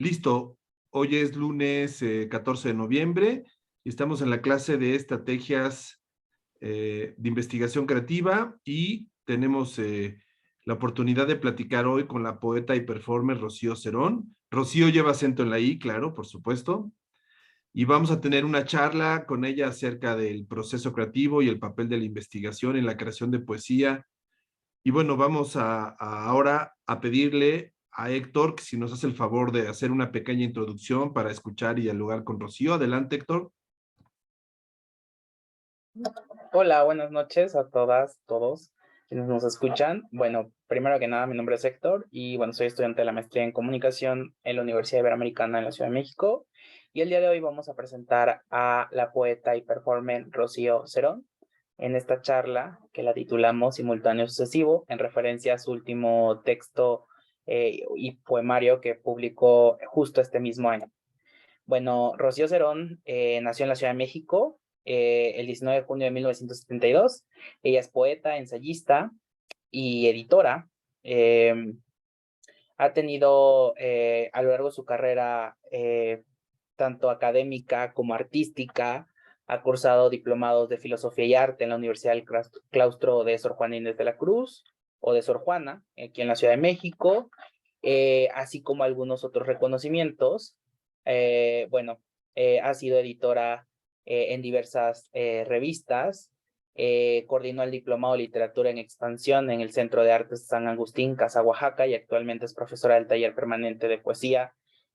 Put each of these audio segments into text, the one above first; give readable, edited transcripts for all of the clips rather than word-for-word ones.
Listo, hoy es lunes 14 de noviembre y estamos en la clase de estrategias de investigación creativa y tenemos la oportunidad de platicar hoy con la poeta y performer Rocío Cerón. Rocío lleva acento en la I, claro, por supuesto, y vamos a tener una charla con ella acerca del proceso creativo y el papel de la investigación en la creación de poesía. Y bueno, vamos ahora a pedirle a Héctor que si nos hace el favor de hacer una pequeña introducción para escuchar y dialogar con Rocío. Adelante, Héctor. Hola, buenas noches a todas, todos quienes nos escuchan. Bueno, primero que nada, mi nombre es Héctor y bueno, soy estudiante de la maestría en comunicación en la Universidad Iberoamericana en la Ciudad de México. Y el día de hoy vamos a presentar a la poeta y performer Rocío Cerón en esta charla que la titulamos Simultáneo Sucesivo, en referencia a su último texto y poemario que publicó justo este mismo año. Bueno, Rocío Cerón nació en la Ciudad de México el 19 de junio de 1972. Ella es poeta, ensayista y editora. Ha tenido a lo largo de su carrera, tanto académica como artística, ha cursado diplomados de Filosofía y Arte en la Universidad del Claustro de Sor Juana Inés de la Cruz o de Sor Juana, aquí en la Ciudad de México, así como algunos otros reconocimientos. Bueno, ha sido editora en diversas revistas, coordinó el Diplomado de Literatura en Expansión en el Centro de Artes San Agustín, Casa Oaxaca, y actualmente es profesora del taller permanente de poesía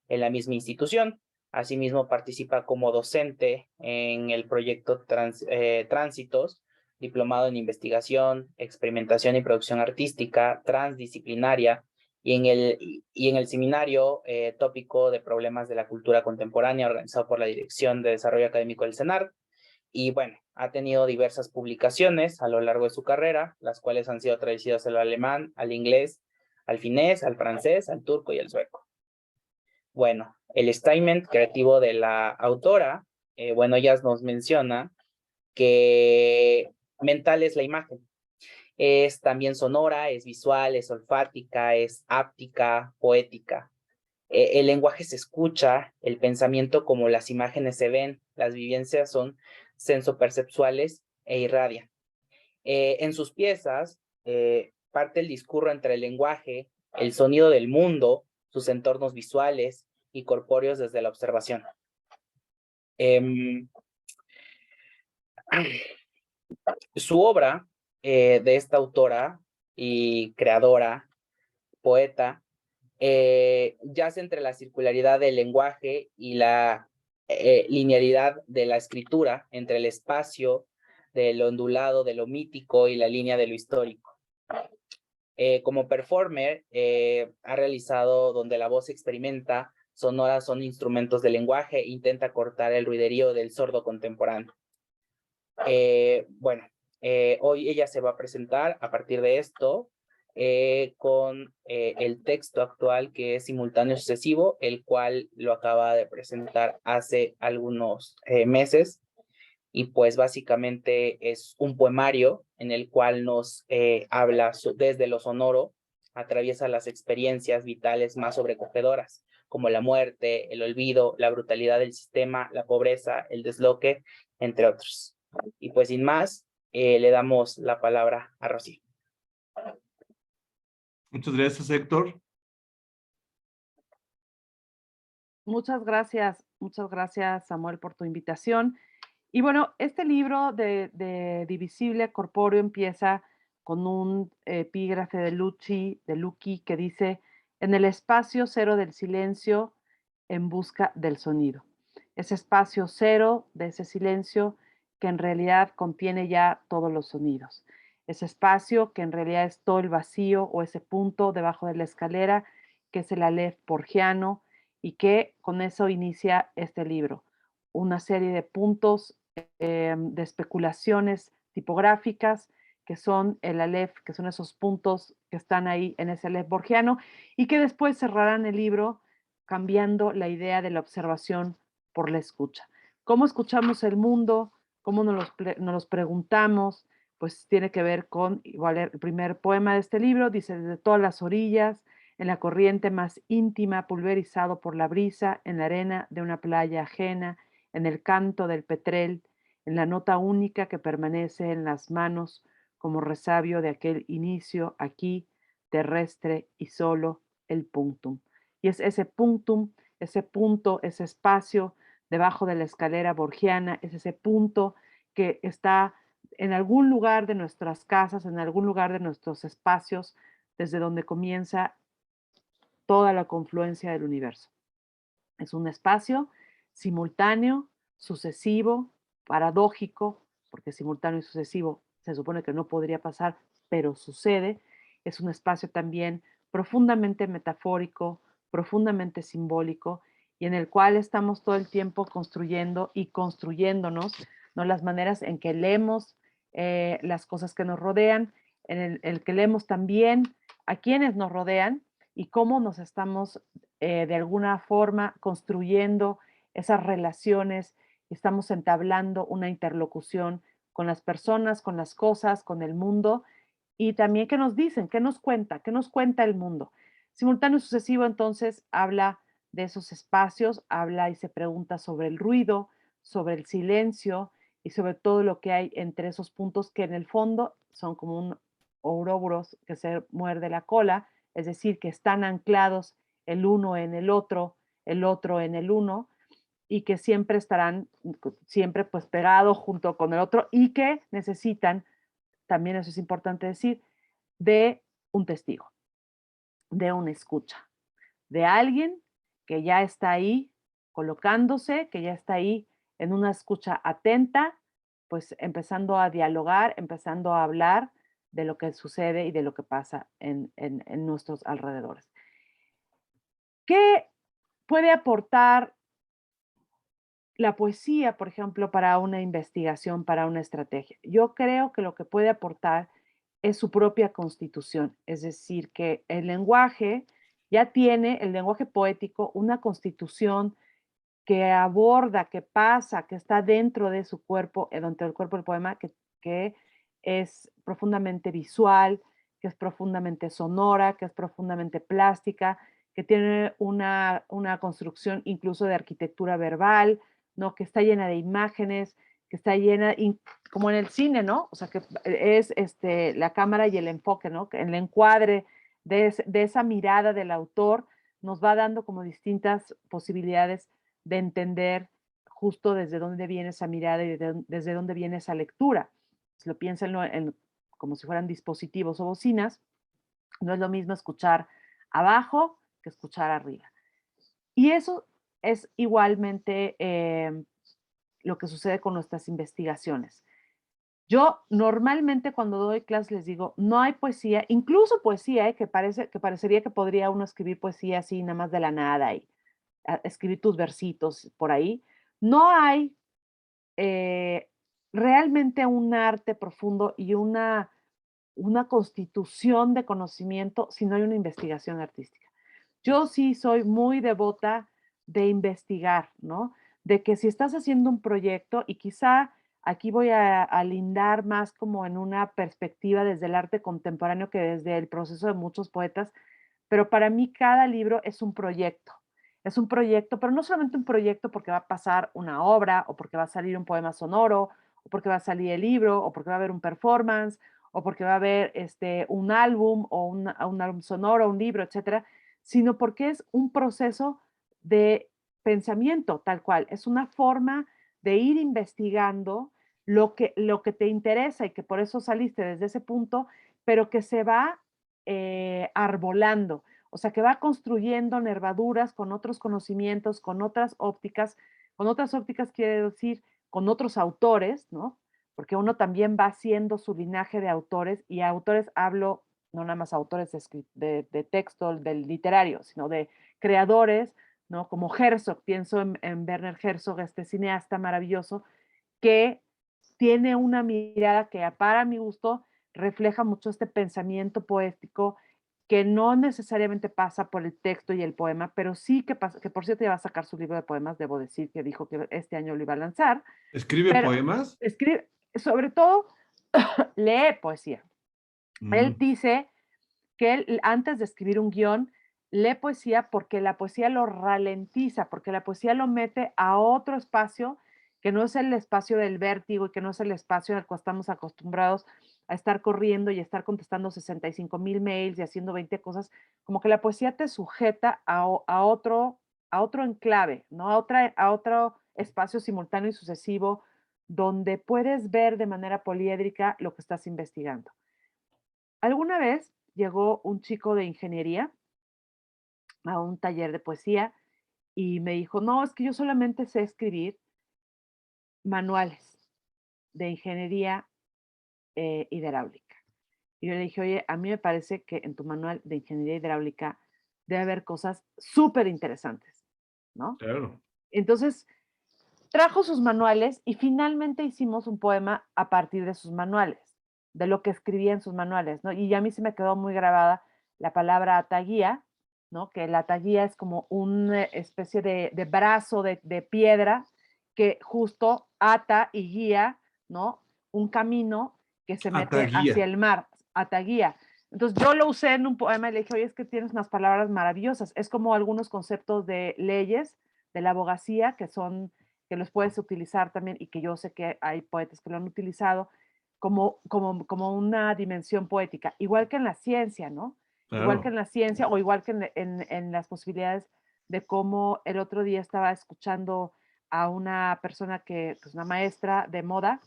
en la misma institución. Asimismo, participa como docente en el proyecto Tránsitos, diplomado en investigación, experimentación y producción artística transdisciplinaria, y en el seminario tópico de problemas de la cultura contemporánea, organizado por la Dirección de Desarrollo Académico del CENAR. Y bueno, ha tenido diversas publicaciones a lo largo de su carrera, las cuales han sido traducidas al alemán, al inglés, al finés, al francés, al turco y al sueco. Bueno, el statement creativo de la autora, bueno, ella nos menciona que mental es la imagen. Es también sonora, es visual, es olfática, es áptica, poética. El lenguaje se escucha, el pensamiento como las imágenes se ven, las vivencias son sensoperceptuales e irradian. En sus piezas parte el discurso entre el lenguaje, el sonido del mundo, sus entornos visuales y corpóreos desde la observación. Su obra de esta autora y creadora, poeta, yace entre la circularidad del lenguaje y la linealidad de la escritura, entre el espacio de lo ondulado, de lo mítico y la línea de lo histórico. Como performer, ha realizado donde la voz experimenta, sonoras son instrumentos de lenguaje, intenta cortar el ruiderío del sordo contemporáneo. Bueno, hoy ella se va a presentar a partir de esto con el texto actual, que es Simultáneo Sucesivo, el cual lo acaba de presentar hace algunos meses, y pues básicamente es un poemario en el cual nos habla desde lo sonoro, atraviesa las experiencias vitales más sobrecogedoras, como la muerte, el olvido, la brutalidad del sistema, la pobreza, el desloque, entre otros. Y pues sin más, le damos la palabra a Rocío. Muchas gracias, Héctor. Muchas gracias, Samuel, por tu invitación. Y bueno, este libro de Divisible Corpóreo empieza con un epígrafe de Lucky, que dice: en el espacio cero del silencio, en busca del sonido. Ese espacio cero de ese silencio que en realidad contiene ya todos los sonidos. Ese espacio que en realidad es todo el vacío o ese punto debajo de la escalera, que es el Aleph borgiano, y que con eso inicia este libro. Una serie de puntos de especulaciones tipográficas que son el Aleph, que son esos puntos que están ahí en ese Aleph borgiano, y que después cerrarán el libro cambiando la idea de la observación por la escucha. ¿Cómo escuchamos el mundo? ¿Cómo nos los preguntamos? Pues tiene que ver con, igual el primer poema de este libro, dice: desde todas las orillas, en la corriente más íntima, pulverizado por la brisa, en la arena de una playa ajena, en el canto del petrel, en la nota única que permanece en las manos como resabio de aquel inicio aquí, terrestre y solo el punctum. Y es ese punctum, ese punto, ese espacio debajo de la escalera borgiana, es ese punto que está en algún lugar de nuestras casas, en algún lugar de nuestros espacios, desde donde comienza toda la confluencia del universo. Es un espacio simultáneo, sucesivo, paradójico, porque simultáneo y sucesivo se supone que no podría pasar, pero sucede. Es un espacio también profundamente metafórico, profundamente simbólico, y en el cual estamos todo el tiempo construyendo y construyéndonos, ¿no? Las maneras en que leemos las cosas que nos rodean, en el que leemos también a quienes nos rodean y cómo nos estamos de alguna forma construyendo esas relaciones, estamos entablando una interlocución con las personas, con las cosas, con el mundo, y también qué nos dicen, qué nos cuenta el mundo. Simultáneo y sucesivo entonces habla de esos espacios, habla y se pregunta sobre el ruido, sobre el silencio y sobre todo lo que hay entre esos puntos que en el fondo son como un ouroboros que se muerde la cola, es decir, que están anclados el uno en el otro en el uno, y que siempre estarán, siempre pues pegados junto con el otro y que necesitan, también eso es importante decir, de un testigo, de una escucha, de alguien que ya está ahí colocándose, que ya está ahí en una escucha atenta, pues empezando a dialogar, empezando a hablar de lo que sucede y de lo que pasa en nuestros alrededores. ¿Qué puede aportar la poesía, por ejemplo, para una investigación, para una estrategia? Yo creo que lo que puede aportar es su propia constitución, es decir, que el lenguaje ya tiene, el lenguaje poético, una constitución que aborda, que pasa, que está dentro de su cuerpo, dentro del cuerpo del poema, que es profundamente visual, que es profundamente sonora, que es profundamente plástica, que tiene una construcción incluso de arquitectura verbal, ¿no? Que está llena de imágenes, que está llena, como en el cine, ¿no? O sea, que es la cámara y el enfoque, ¿no? Que el encuadre de esa mirada del autor nos va dando como distintas posibilidades de entender justo desde dónde viene esa mirada y desde dónde viene esa lectura. Si lo piensan como si fueran dispositivos o bocinas, no es lo mismo escuchar abajo que escuchar arriba. Y eso es igualmente lo que sucede con nuestras investigaciones. Yo normalmente cuando doy clases les digo, no hay poesía, incluso poesía, que parecería que podría uno escribir poesía así nada más de la nada y escribir tus versitos por ahí. No hay eh, realmente un arte profundo y una constitución de conocimiento si no hay una investigación artística. Yo sí soy muy devota de investigar, ¿no? De que si estás haciendo un proyecto y quizá aquí voy a lindar más como en una perspectiva desde el arte contemporáneo que desde el proceso de muchos poetas, pero para mí cada libro es un proyecto. Es un proyecto, pero no solamente un proyecto porque va a pasar una obra o porque va a salir un poema sonoro o porque va a salir el libro o porque va a haber un performance o porque va a haber un álbum o un álbum sonoro, un libro, etcétera, sino porque es un proceso de pensamiento tal cual. Es una forma de ir investigando lo que te interesa y que por eso saliste desde ese punto, pero que se va arbolando, o sea, que va construyendo nervaduras con otros conocimientos, con otras ópticas quiere decir con otros autores, ¿no? Porque uno también va haciendo su linaje de autores, y autores hablo no nada más autores de texto, del literario, sino de creadores, ¿no? Como Herzog, pienso en Werner Herzog, este cineasta maravilloso, que tiene una mirada que para mi gusto refleja mucho este pensamiento poético que no necesariamente pasa por el texto y el poema, pero sí que pasa, que por cierto ya va a sacar su libro de poemas, debo decir que dijo que este año lo iba a lanzar, ¿Escribe pero poemas? escribe, sobre todo lee poesía. Él Mm. dice que él, antes de escribir un guión, lee poesía porque la poesía lo ralentiza, porque la poesía lo mete a otro espacio que no es el espacio del vértigo y que no es el espacio al cual estamos acostumbrados a estar corriendo y estar contestando 65,000 mails y haciendo 20 cosas, como que la poesía te sujeta a otro enclave, ¿no? A otro espacio simultáneo y sucesivo donde puedes ver de manera poliédrica lo que estás investigando. Alguna vez llegó un chico de ingeniería a un taller de poesía y me dijo, no, es que yo solamente sé escribir manuales de ingeniería hidráulica. Y yo le dije, oye, a mí me parece que en tu manual de ingeniería hidráulica debe haber cosas súper interesantes, ¿no? Claro. Entonces, trajo sus manuales y finalmente hicimos un poema a partir de sus manuales, de lo que escribía en sus manuales, ¿no? Y a mí se me quedó muy grabada la palabra ataguía, ¿no? Que la ataguía es como una especie de brazo de piedra que justo ata y guía, ¿no? Un camino que se mete Ataguía. hacia el mar, ataguía. Entonces yo lo usé en un poema y le dije, oye, es que tienes unas palabras maravillosas. Es como algunos conceptos de leyes de la abogacía que los puedes utilizar también y que yo sé que hay poetas que lo han utilizado como una dimensión poética, igual que en la ciencia, ¿no? Igual que Claro. en la ciencia o igual que en las posibilidades de cómo el otro día estaba escuchando a una persona que, pues una maestra de moda,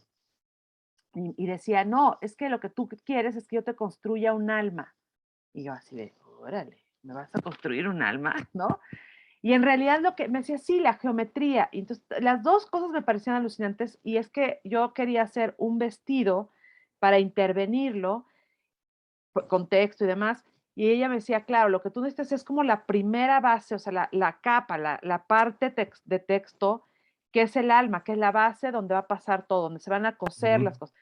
y decía, no, es que lo que tú quieres es que yo te construya un alma. Y yo así de, órale, ¿me vas a construir un alma? ¿No? Y en realidad lo que me decía, sí, la geometría. Y entonces las dos cosas me parecían alucinantes y es que yo quería hacer un vestido para intervenirlo, con texto y demás. Y ella me decía, claro, lo que tú necesitas es como la primera base, o sea, la capa, la parte de texto, que es el alma, que es la base donde va a pasar todo, donde se van a coser Ujú. las cosas.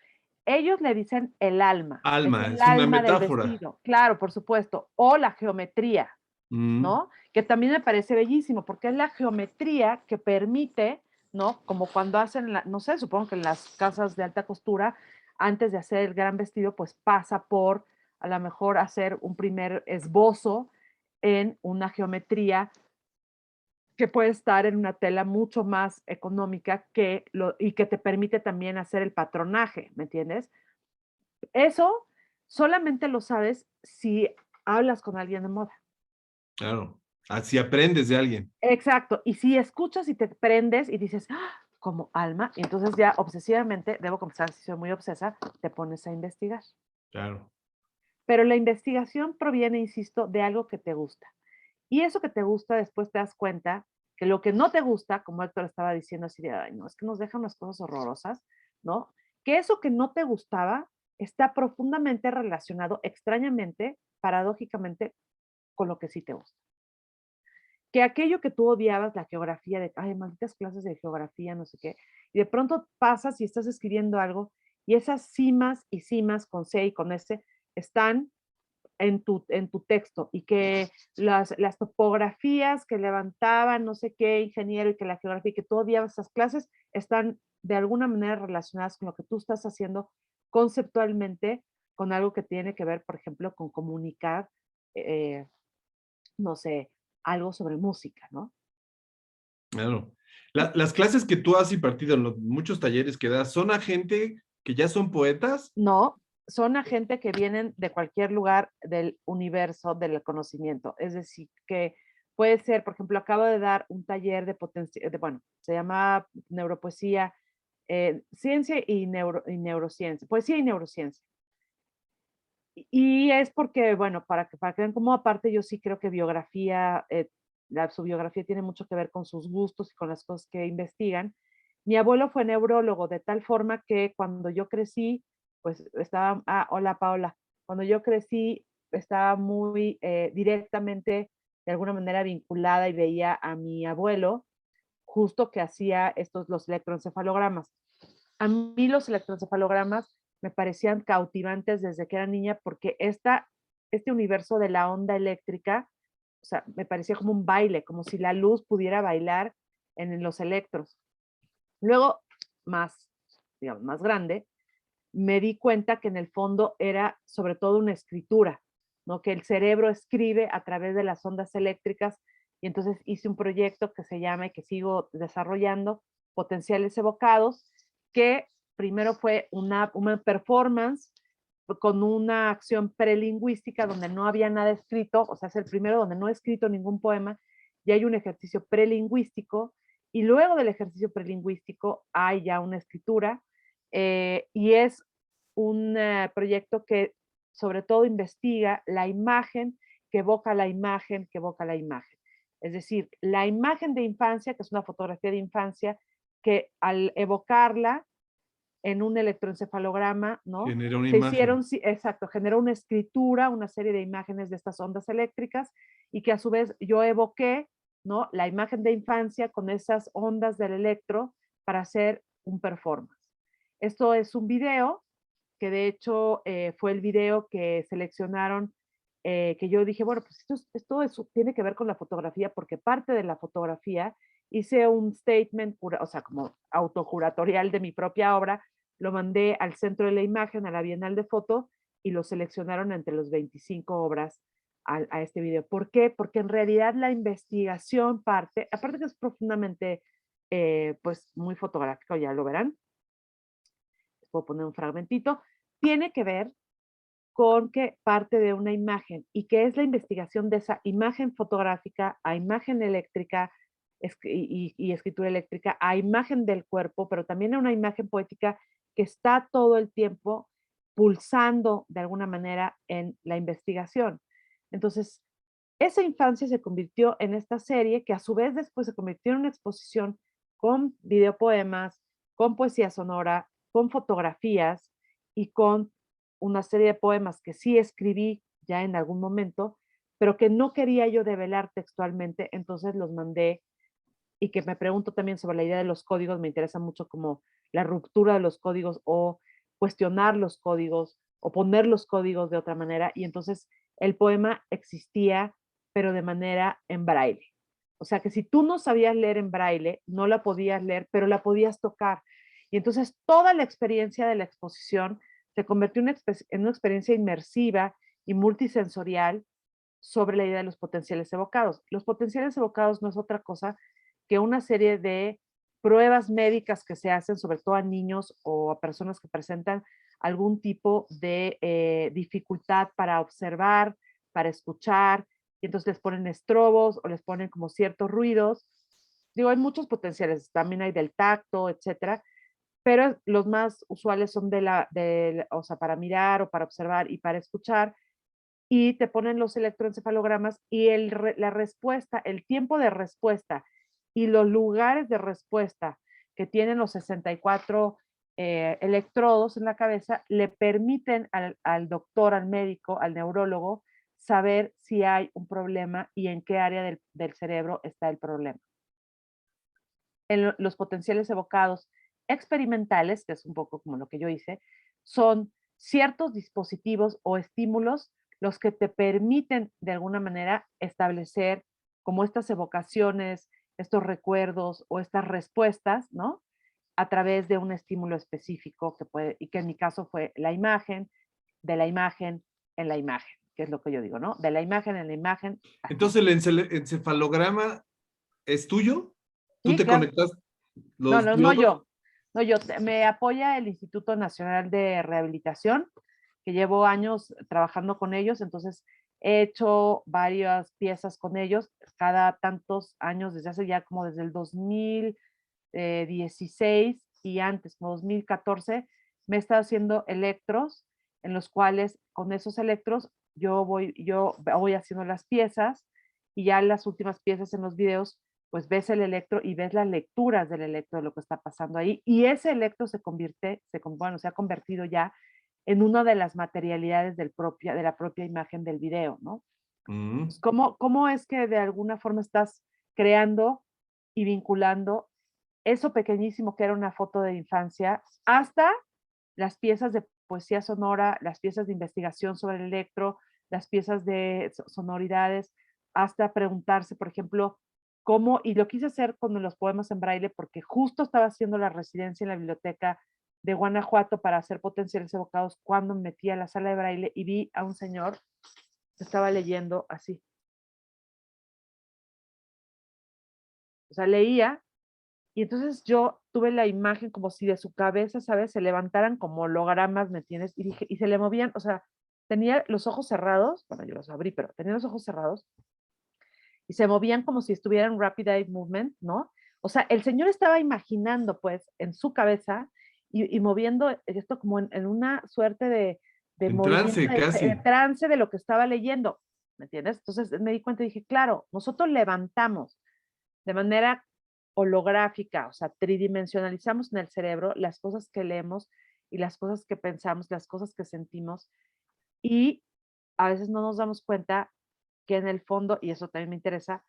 Ellos le dicen el alma, es Alma, el es una alma del metáfora. vestido, claro, por supuesto, o la geometría, Mm, ¿no? Que también me parece bellísimo, porque es la geometría que permite, ¿no? Como cuando hacen, no sé, supongo que en las casas de alta costura, antes de hacer el gran vestido, pues pasa por a lo mejor hacer un primer esbozo en una geometría que puede estar en una tela mucho más económica y que te permite también hacer el patronaje, ¿me entiendes? Eso solamente lo sabes si hablas con alguien de moda. claro. Así aprendes de alguien. Exacto. Y si escuchas y te prendes y dices, ¡ah! Como alma, y entonces ya obsesivamente, debo confesar, si soy muy obsesa, te pones a investigar. Claro. Pero la investigación proviene, insisto, de algo que te gusta. Y eso que te gusta, después te das cuenta que lo que no te gusta, como Héctor estaba diciendo así de, ay, no, es que nos dejan unas cosas horrorosas, ¿no? Que eso que no te gustaba está profundamente relacionado, extrañamente, paradójicamente, con lo que sí te gusta. Que aquello que tú odiabas, la geografía, de, ay, malditas clases de geografía, no sé qué, y de pronto pasas y estás escribiendo algo y esas cimas y cimas con C y con S están en tu texto y que las topografías que levantaban no sé qué ingeniero y que la geografía, que tú odiabas esas clases, están de alguna manera relacionadas con lo que tú estás haciendo conceptualmente, con algo que tiene que ver, por ejemplo, con comunicar, eh, no sé, algo sobre música, ¿no? Claro. Las clases que tú has impartido en los muchos talleres que das, ¿son a gente que ya son poetas? No, son a gente que vienen de cualquier lugar del universo del conocimiento. Es decir, que puede ser, por ejemplo, acabo de dar un taller bueno, se llama neuropoesía, ciencia y neurociencia, poesía y neurociencia. Y es porque, bueno, para que vean cómo aparte yo sí creo que biografía, su biografía tiene mucho que ver con sus gustos y con las cosas que investigan. Mi abuelo fue neurólogo de tal forma que cuando yo crecí, pues estaba, hola Paola, cuando yo crecí estaba muy directamente, de alguna manera vinculada y veía a mi abuelo justo que hacía los electroencefalogramas. A mí los electroencefalogramas me parecían cautivantes desde que era niña porque este universo de la onda eléctrica, o sea, me parecía como un baile, como si la luz pudiera bailar en los electros. Luego, más, digamos, más grande, me di cuenta que en el fondo era sobre todo una escritura, ¿no? Que el cerebro escribe a través de las ondas eléctricas, y entonces hice un proyecto que se llama y que sigo desarrollando, Potenciales Evocados, que primero fue una performance con una acción prelingüística donde no había nada escrito, o sea, es el primero donde no he escrito ningún poema, y hay un ejercicio prelingüístico, y luego del ejercicio prelingüístico hay ya una escritura, y es un proyecto que sobre todo investiga la imagen que evoca la imagen que evoca la imagen. Es decir, la imagen de infancia, que es una fotografía de infancia, que al evocarla en un electroencefalograma, ¿no? Genera una Se imagen. hicieron, exacto, generó una escritura, una serie de imágenes de estas ondas eléctricas y que a su vez yo evoqué, ¿no? La imagen de infancia con esas ondas del electro para hacer un performance. Esto es un video que de hecho fue el video que seleccionaron, que yo dije, bueno, pues esto tiene que ver con la fotografía porque parte de la fotografía hice un statement, o sea, como autojuratorial de mi propia obra, lo mandé al Centro de la Imagen, a la Bienal de Foto, y lo seleccionaron entre los 25 obras a este video. ¿Por qué? Porque en realidad la investigación aparte que es profundamente, pues muy fotográfico, ya lo verán, les puedo poner un fragmentito, tiene que ver con que parte de una imagen y que es la investigación de esa imagen fotográfica a imagen eléctrica y escritura eléctrica, a imagen del cuerpo, pero también a una imagen poética que está todo el tiempo pulsando de alguna manera en la investigación. Entonces, esa infancia se convirtió en esta serie que a su vez después se convirtió en una exposición con videopoemas, con poesía sonora, con fotografías y con una serie de poemas que sí escribí ya en algún momento, pero que no quería yo develar textualmente, entonces los mandé y que me pregunto también sobre la idea de los códigos, me interesa mucho como la ruptura de los códigos o cuestionar los códigos o poner los códigos de otra manera y entonces el poema existía pero de manera en braille. O sea que si tú no sabías leer en braille, no la podías leer, pero la podías tocar. Y entonces toda la experiencia de la exposición se convirtió en una experiencia inmersiva y multisensorial sobre la idea de los potenciales evocados. Los potenciales evocados no es otra cosa que una serie de pruebas médicas que se hacen, sobre todo a niños o a personas que presentan algún tipo de dificultad para observar, para escuchar, y entonces les ponen estrobos o les ponen como ciertos ruidos. Digo, hay muchos potenciales, también hay del tacto, etcétera, pero los más usuales son o sea, para mirar o para observar y para escuchar, y te ponen los electroencefalogramas y la respuesta, el tiempo de respuesta y los lugares de respuesta que tienen los 64 electrodos en la cabeza le permiten al doctor, al médico, al neurólogo, saber si hay un problema y en qué área del cerebro está el problema. En los potenciales evocados experimentales, que es un poco como lo que yo hice, son ciertos dispositivos o estímulos los que te permiten de alguna manera establecer como estas evocaciones, estos recuerdos o estas respuestas, ¿no? A través de un estímulo específico y que en mi caso fue la imagen, de la imagen en la imagen, que es lo que yo digo, ¿no? De la imagen en la imagen. Así. Entonces, ¿el encefalograma es tuyo? ¿Tú Sí, te claro. conectas No, los no, no diodos? yo. No yo. Me apoya el Instituto Nacional de Rehabilitación, que llevo años trabajando con ellos, entonces he hecho varias piezas con ellos cada tantos años, desde hace ya como desde el 2016 y antes, como 2014, me he estado haciendo electros, en los cuales con esos electros yo voy haciendo las piezas y ya las últimas piezas en los videos pues ves el electro y ves las lecturas del electro de lo que está pasando ahí. Y ese electro se ha convertido ya en una de las materialidades de la propia imagen del video, ¿no? Mm. Pues, ¿cómo es que de alguna forma estás creando y vinculando eso pequeñísimo que era una foto de infancia hasta las piezas de poesía sonora, las piezas de investigación sobre el electro, las piezas de sonoridades, hasta preguntarse, por ejemplo, y lo quise hacer con los poemas en braille porque justo estaba haciendo la residencia en la biblioteca de Guanajuato para hacer potenciales evocados cuando me metí a la sala de braille y vi a un señor estaba leyendo así. O sea, leía y entonces yo tuve la imagen como si de su cabeza, ¿sabes? Se levantaran como hologramas, ¿me entiendes? Y dije, y se le movían, o sea, tenía los ojos cerrados, bueno, yo los abrí, pero tenía los ojos cerrados y se movían como si estuvieran en rapid eye movement, ¿no? O sea, el señor estaba imaginando, pues, en su cabeza y moviendo esto como en una suerte de En movimiento, trance, de casi. trance de lo que estaba leyendo, ¿me entiendes? Entonces me di cuenta y dije, claro, nosotros levantamos de manera holográfica, o sea, tridimensionalizamos en el cerebro las cosas que leemos y las cosas que pensamos, las cosas que sentimos, y a veces no nos damos cuenta que en el fondo, y eso también me interesa,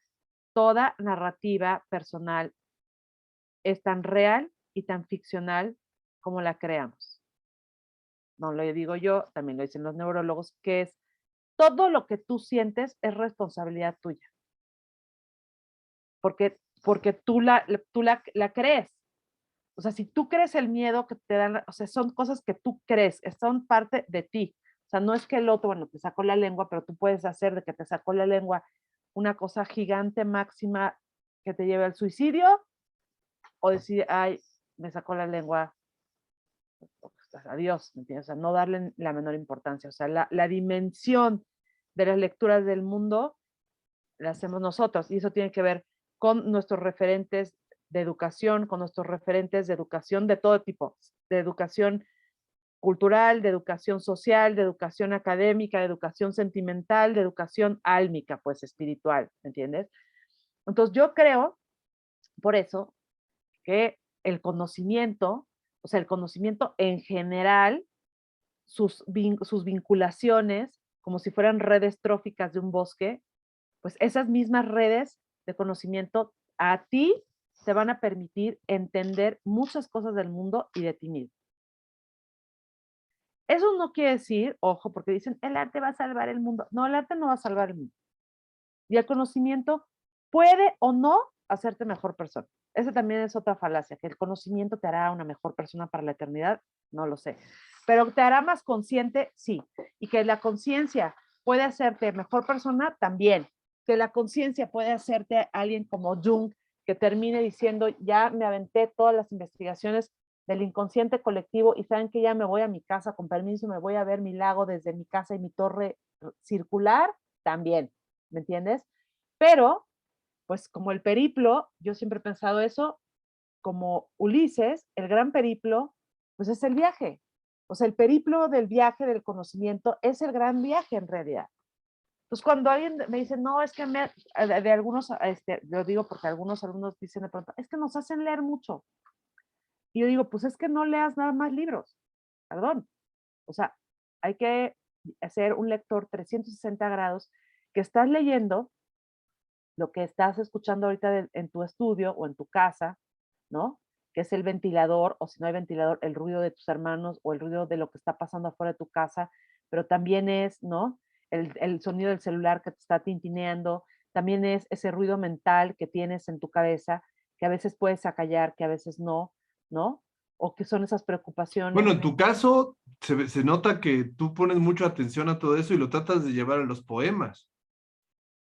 toda narrativa personal es tan real y tan ficcional como la creamos. No lo digo yo, también lo dicen los neurólogos, que es todo lo que tú sientes es responsabilidad tuya, porque tú la crees. O sea, si tú crees el miedo que te dan, o sea, son cosas que tú crees, son parte de ti. O sea, no es que el otro, bueno, te sacó la lengua, pero tú puedes hacer de que te sacó la lengua una cosa gigante, máxima, que te lleve al suicidio, o decir, ay, me sacó la lengua, adiós, ¿me entiendes? O sea, no darle la menor importancia. O sea, la dimensión de las lecturas del mundo la hacemos nosotros, y eso tiene que ver con nuestros referentes de educación, con nuestros referentes de educación de todo tipo, de educación cultural, de educación social, de educación académica, de educación sentimental, de educación álmica, pues espiritual, ¿me entiendes? Entonces yo creo, por eso, que el conocimiento, o sea, el conocimiento en general, sus vinculaciones, como si fueran redes tróficas de un bosque, pues esas mismas redes de conocimiento a ti te van a permitir entender muchas cosas del mundo y de ti mismo. Eso no quiere decir, ojo, porque dicen, el arte va a salvar el mundo. No, el arte no va a salvar el mundo. Y el conocimiento puede o no hacerte mejor persona. Esa también es otra falacia, que el conocimiento te hará una mejor persona para la eternidad, no lo sé. Pero te hará más consciente, sí. Y que la conciencia puede hacerte mejor persona, también. Que la conciencia puede hacerte alguien como Jung, que termine diciendo, ya me aventé todas las investigaciones del inconsciente colectivo y saben que ya me voy a mi casa, con permiso, me voy a ver mi lago desde mi casa y mi torre circular, también, ¿me entiendes? Pero, pues como el periplo, yo siempre he pensado eso, como Ulises, el gran periplo, pues es el viaje. O sea, el periplo del viaje del conocimiento es el gran viaje en realidad. Entonces, cuando alguien me dice, no, es que de algunos, lo digo porque algunos alumnos dicen de pronto, es que nos hacen leer mucho. Y yo digo, pues es que no leas nada más libros, perdón. O sea, hay que hacer un lector 360 grados que estás leyendo lo que estás escuchando ahorita en tu estudio o en tu casa, ¿no? Que es el ventilador, o si no hay ventilador, el ruido de tus hermanos o el ruido de lo que está pasando afuera de tu casa, pero también es, ¿no? El sonido del celular que te está tintineando, también es ese ruido mental que tienes en tu cabeza, que a veces puedes acallar, que a veces no, ¿no? O que son esas Bueno, preocupaciones. en tu caso, se nota que tú pones mucha atención a todo eso y lo tratas de llevar a los poemas.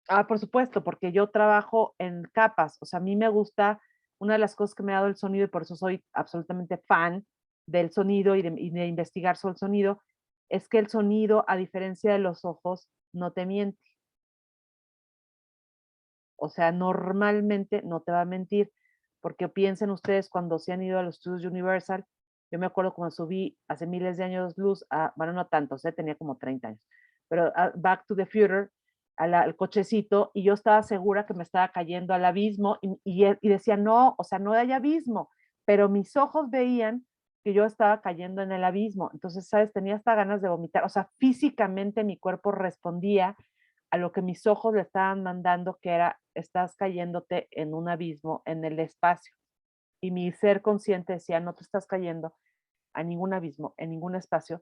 Ah, por supuesto, porque yo trabajo en capas. O sea, a mí me gusta, una de las cosas que me ha dado el sonido, y por eso soy absolutamente fan del sonido y de investigar sobre el sonido, es que el sonido, a diferencia de los ojos, no te miente. O sea, normalmente no te va a mentir, porque piensen ustedes cuando se han ido a los estudios Universal, yo me acuerdo cuando subí hace miles de años luz, bueno, no tantos, tenía como 30 años, pero Back to the Future, al cochecito, y yo estaba segura que me estaba cayendo al abismo, y decía, no, o sea, no hay abismo, pero mis ojos veían que yo estaba cayendo en el abismo. Entonces, ¿sabes? Tenía hasta ganas de vomitar. O sea, físicamente mi cuerpo respondía a lo que mis ojos le estaban mandando, que era, estás cayéndote en un abismo, en el espacio. Y mi ser consciente decía, no te estás cayendo a ningún abismo, en ningún espacio,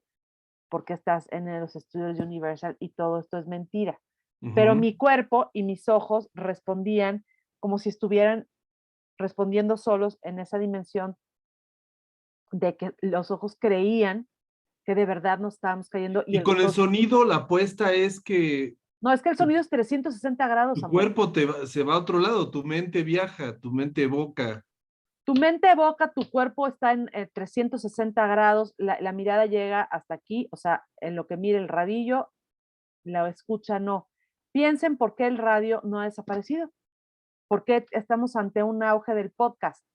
porque estás en los estudios de Universal y todo esto es mentira. Pero Ujú. mi cuerpo y mis ojos respondían como si estuvieran respondiendo solos en esa dimensión de que los ojos creían que de verdad nos estábamos cayendo y Y el con el sonido. sonido, la apuesta es que No, es que el sonido es 360 grados, Tu Samuel. cuerpo se va a otro lado, tu mente viaja, tu mente evoca. Tu mente evoca, tu cuerpo está en 360 grados, la mirada llega hasta aquí, o sea, en lo que mira el radillo, la escucha no. Piensen por qué el radio no ha desaparecido, por qué estamos ante un auge del podcast.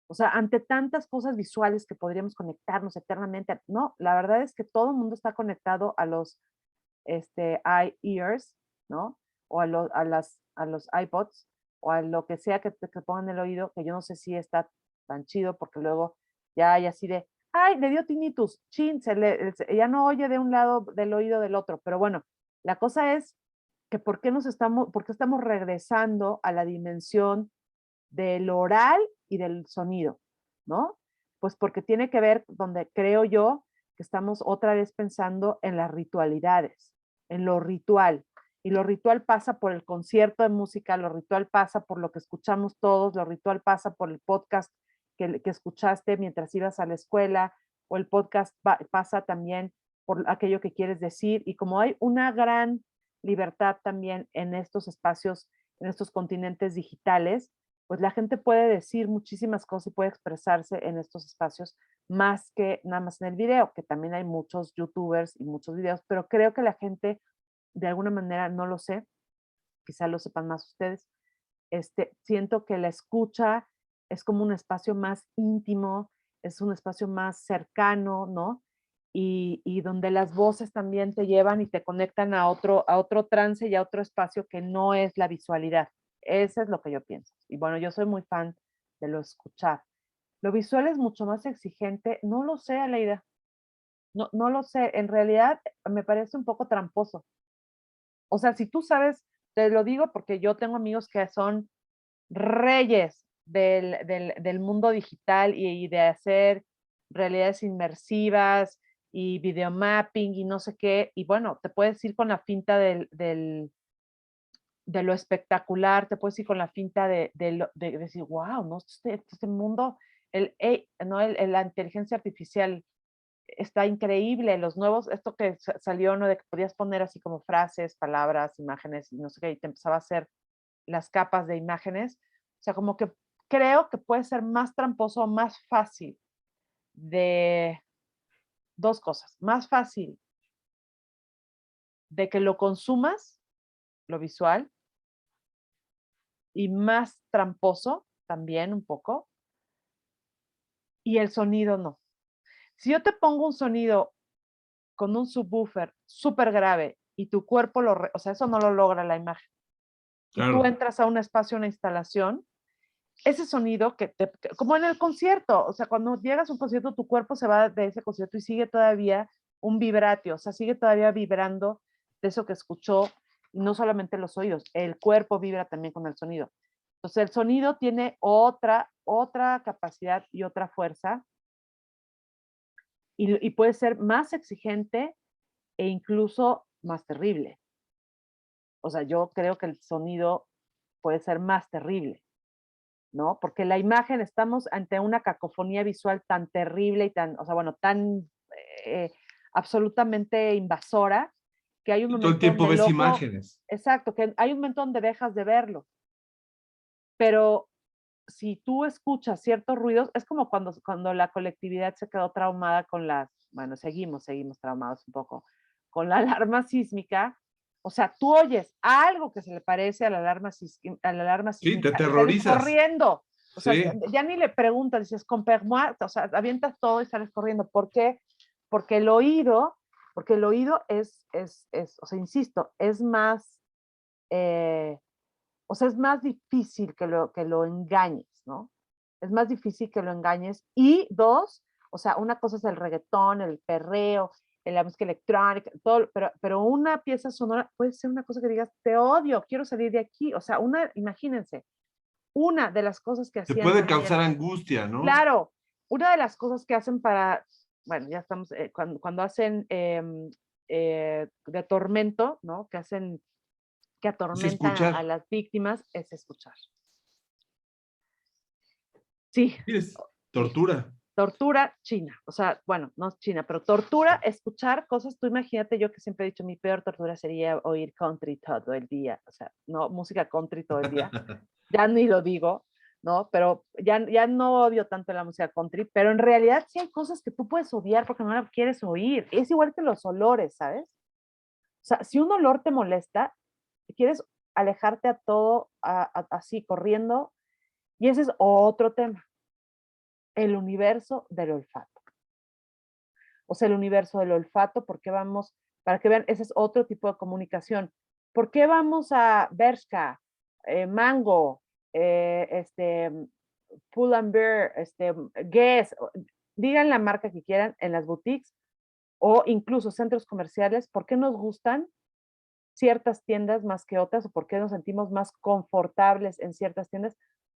O sea, ante tantas cosas visuales que podríamos conectarnos eternamente. No, la verdad es que todo el mundo está conectado a los ears, ¿no? O a los iPods, o a lo que sea que pongan en el oído, que yo no sé si está tan chido, porque luego ya hay así de, ay, le dio tinnitus, chin, ya no oye de un lado del oído del otro. Pero bueno, la cosa es que por qué estamos regresando a la dimensión del oral y del sonido, ¿no? Pues porque tiene que ver donde creo yo que estamos otra vez pensando en las ritualidades, en lo ritual. Y lo ritual pasa por el concierto de música, lo ritual pasa por lo que escuchamos todos, lo ritual pasa por el podcast que escuchaste mientras ibas a la escuela, o el podcast pasa también por aquello que quieres decir. Y como hay una gran libertad también en estos espacios, en estos continentes digitales, pues la gente puede decir muchísimas cosas y puede expresarse en estos espacios más que nada más en el video, que también hay muchos youtubers y muchos videos, pero creo que la gente de alguna manera, no lo sé, quizá lo sepan más ustedes, siento que la escucha es como un espacio más íntimo, es un espacio más cercano, ¿no? Y donde las voces también te llevan y te conectan a otro trance y a otro espacio que no es la visualidad. Eso es lo que yo pienso. Y bueno, yo soy muy fan de lo escuchar. Lo visual es mucho más exigente. No lo sé, Aleida. No, no lo sé. En realidad me parece un poco tramposo. O sea, si tú sabes, te lo digo porque yo tengo amigos que son reyes del mundo digital y de hacer realidades inmersivas y videomapping y no sé qué. Y bueno, te puedes ir con la finta de lo espectacular, te puedes ir con la finta de decir, wow, ¿no? Este mundo, ¿no? La inteligencia artificial está increíble, los nuevos, esto que salió, ¿no? De que podías poner así como frases, palabras, imágenes, y no sé qué, y te empezaba a hacer las capas de imágenes. O sea, como que creo que puede ser más tramposo o más fácil de dos cosas. Más fácil de que lo consumas, lo visual, y más tramposo también un poco, y el sonido no. Si yo te pongo un sonido con un subwoofer súper grave y tu cuerpo o sea, eso no lo logra la imagen. Y tú Claro. entras a un espacio, una instalación, ese sonido como en el concierto, o sea, cuando llegas a un concierto, tu cuerpo se va de ese concierto y sigue todavía un vibratio, o sea, sigue todavía vibrando de eso que escuchó, y no solamente los oídos, el cuerpo vibra también con el sonido. Entonces, el sonido tiene otra capacidad y otra fuerza, y puede ser más exigente e incluso más terrible. O sea, yo creo que el sonido puede ser más terrible, ¿no? Porque la imagen, estamos ante una cacofonía visual tan terrible y tan, o sea, bueno, tan eh, absolutamente invasora, que hay un Y todo el momento tiempo donde el ves ojo, imágenes. exacto, que hay un momento donde dejas de verlo, pero si tú escuchas ciertos ruidos, es como cuando la colectividad se quedó traumada con bueno, seguimos traumados un poco, con la alarma sísmica. O sea, tú oyes algo que se le parece a la alarma Sí, te sísmica y sales aterrorizas. corriendo. O sea, Sí. ya ni le preguntas, dices, con o sea, avientas todo y sales corriendo. ¿Por qué? Porque el oído, o sea, insisto, es más, eh, o sea, es más difícil que lo engañes, ¿no? Es más difícil que lo engañes. Y dos, o sea, una cosa es el reggaetón, el perreo, la música electrónica, todo, pero una pieza sonora puede ser una cosa que digas, te odio, quiero salir de aquí. O sea, imagínense, una de las cosas que Te hacían puede también, causar angustia, ¿no? claro, una de las cosas que hacen bueno, ya estamos, cuando hacen de tormento, ¿no? Que Es atormentan a escuchar. las víctimas, es escuchar. Sí, Sí, es sí, tortura. tortura china, o sea, bueno, no china, pero tortura, escuchar cosas, tú imagínate, yo que siempre he dicho, mi peor tortura sería oír country todo el día, o sea, no, música country todo el día, ya ni lo digo, ¿no? Pero ya no odio tanto la música country, pero en realidad sí hay cosas que tú puedes odiar porque no la quieres oír, es igual que los olores, ¿sabes? O sea, si un olor te molesta, quieres alejarte a todo así, corriendo, y ese es otro tema, el universo del olfato. O sea, el universo del olfato, ¿por qué vamos? Para que vean, ese es otro tipo de comunicación. ¿Por qué vamos a Bershka, Mango, Pull and Bear, Guess? Digan la marca que quieran en las boutiques o incluso centros comerciales. ¿Por qué nos gustan ciertas tiendas más que otras o por qué nos sentimos más confortables en ciertas tiendas?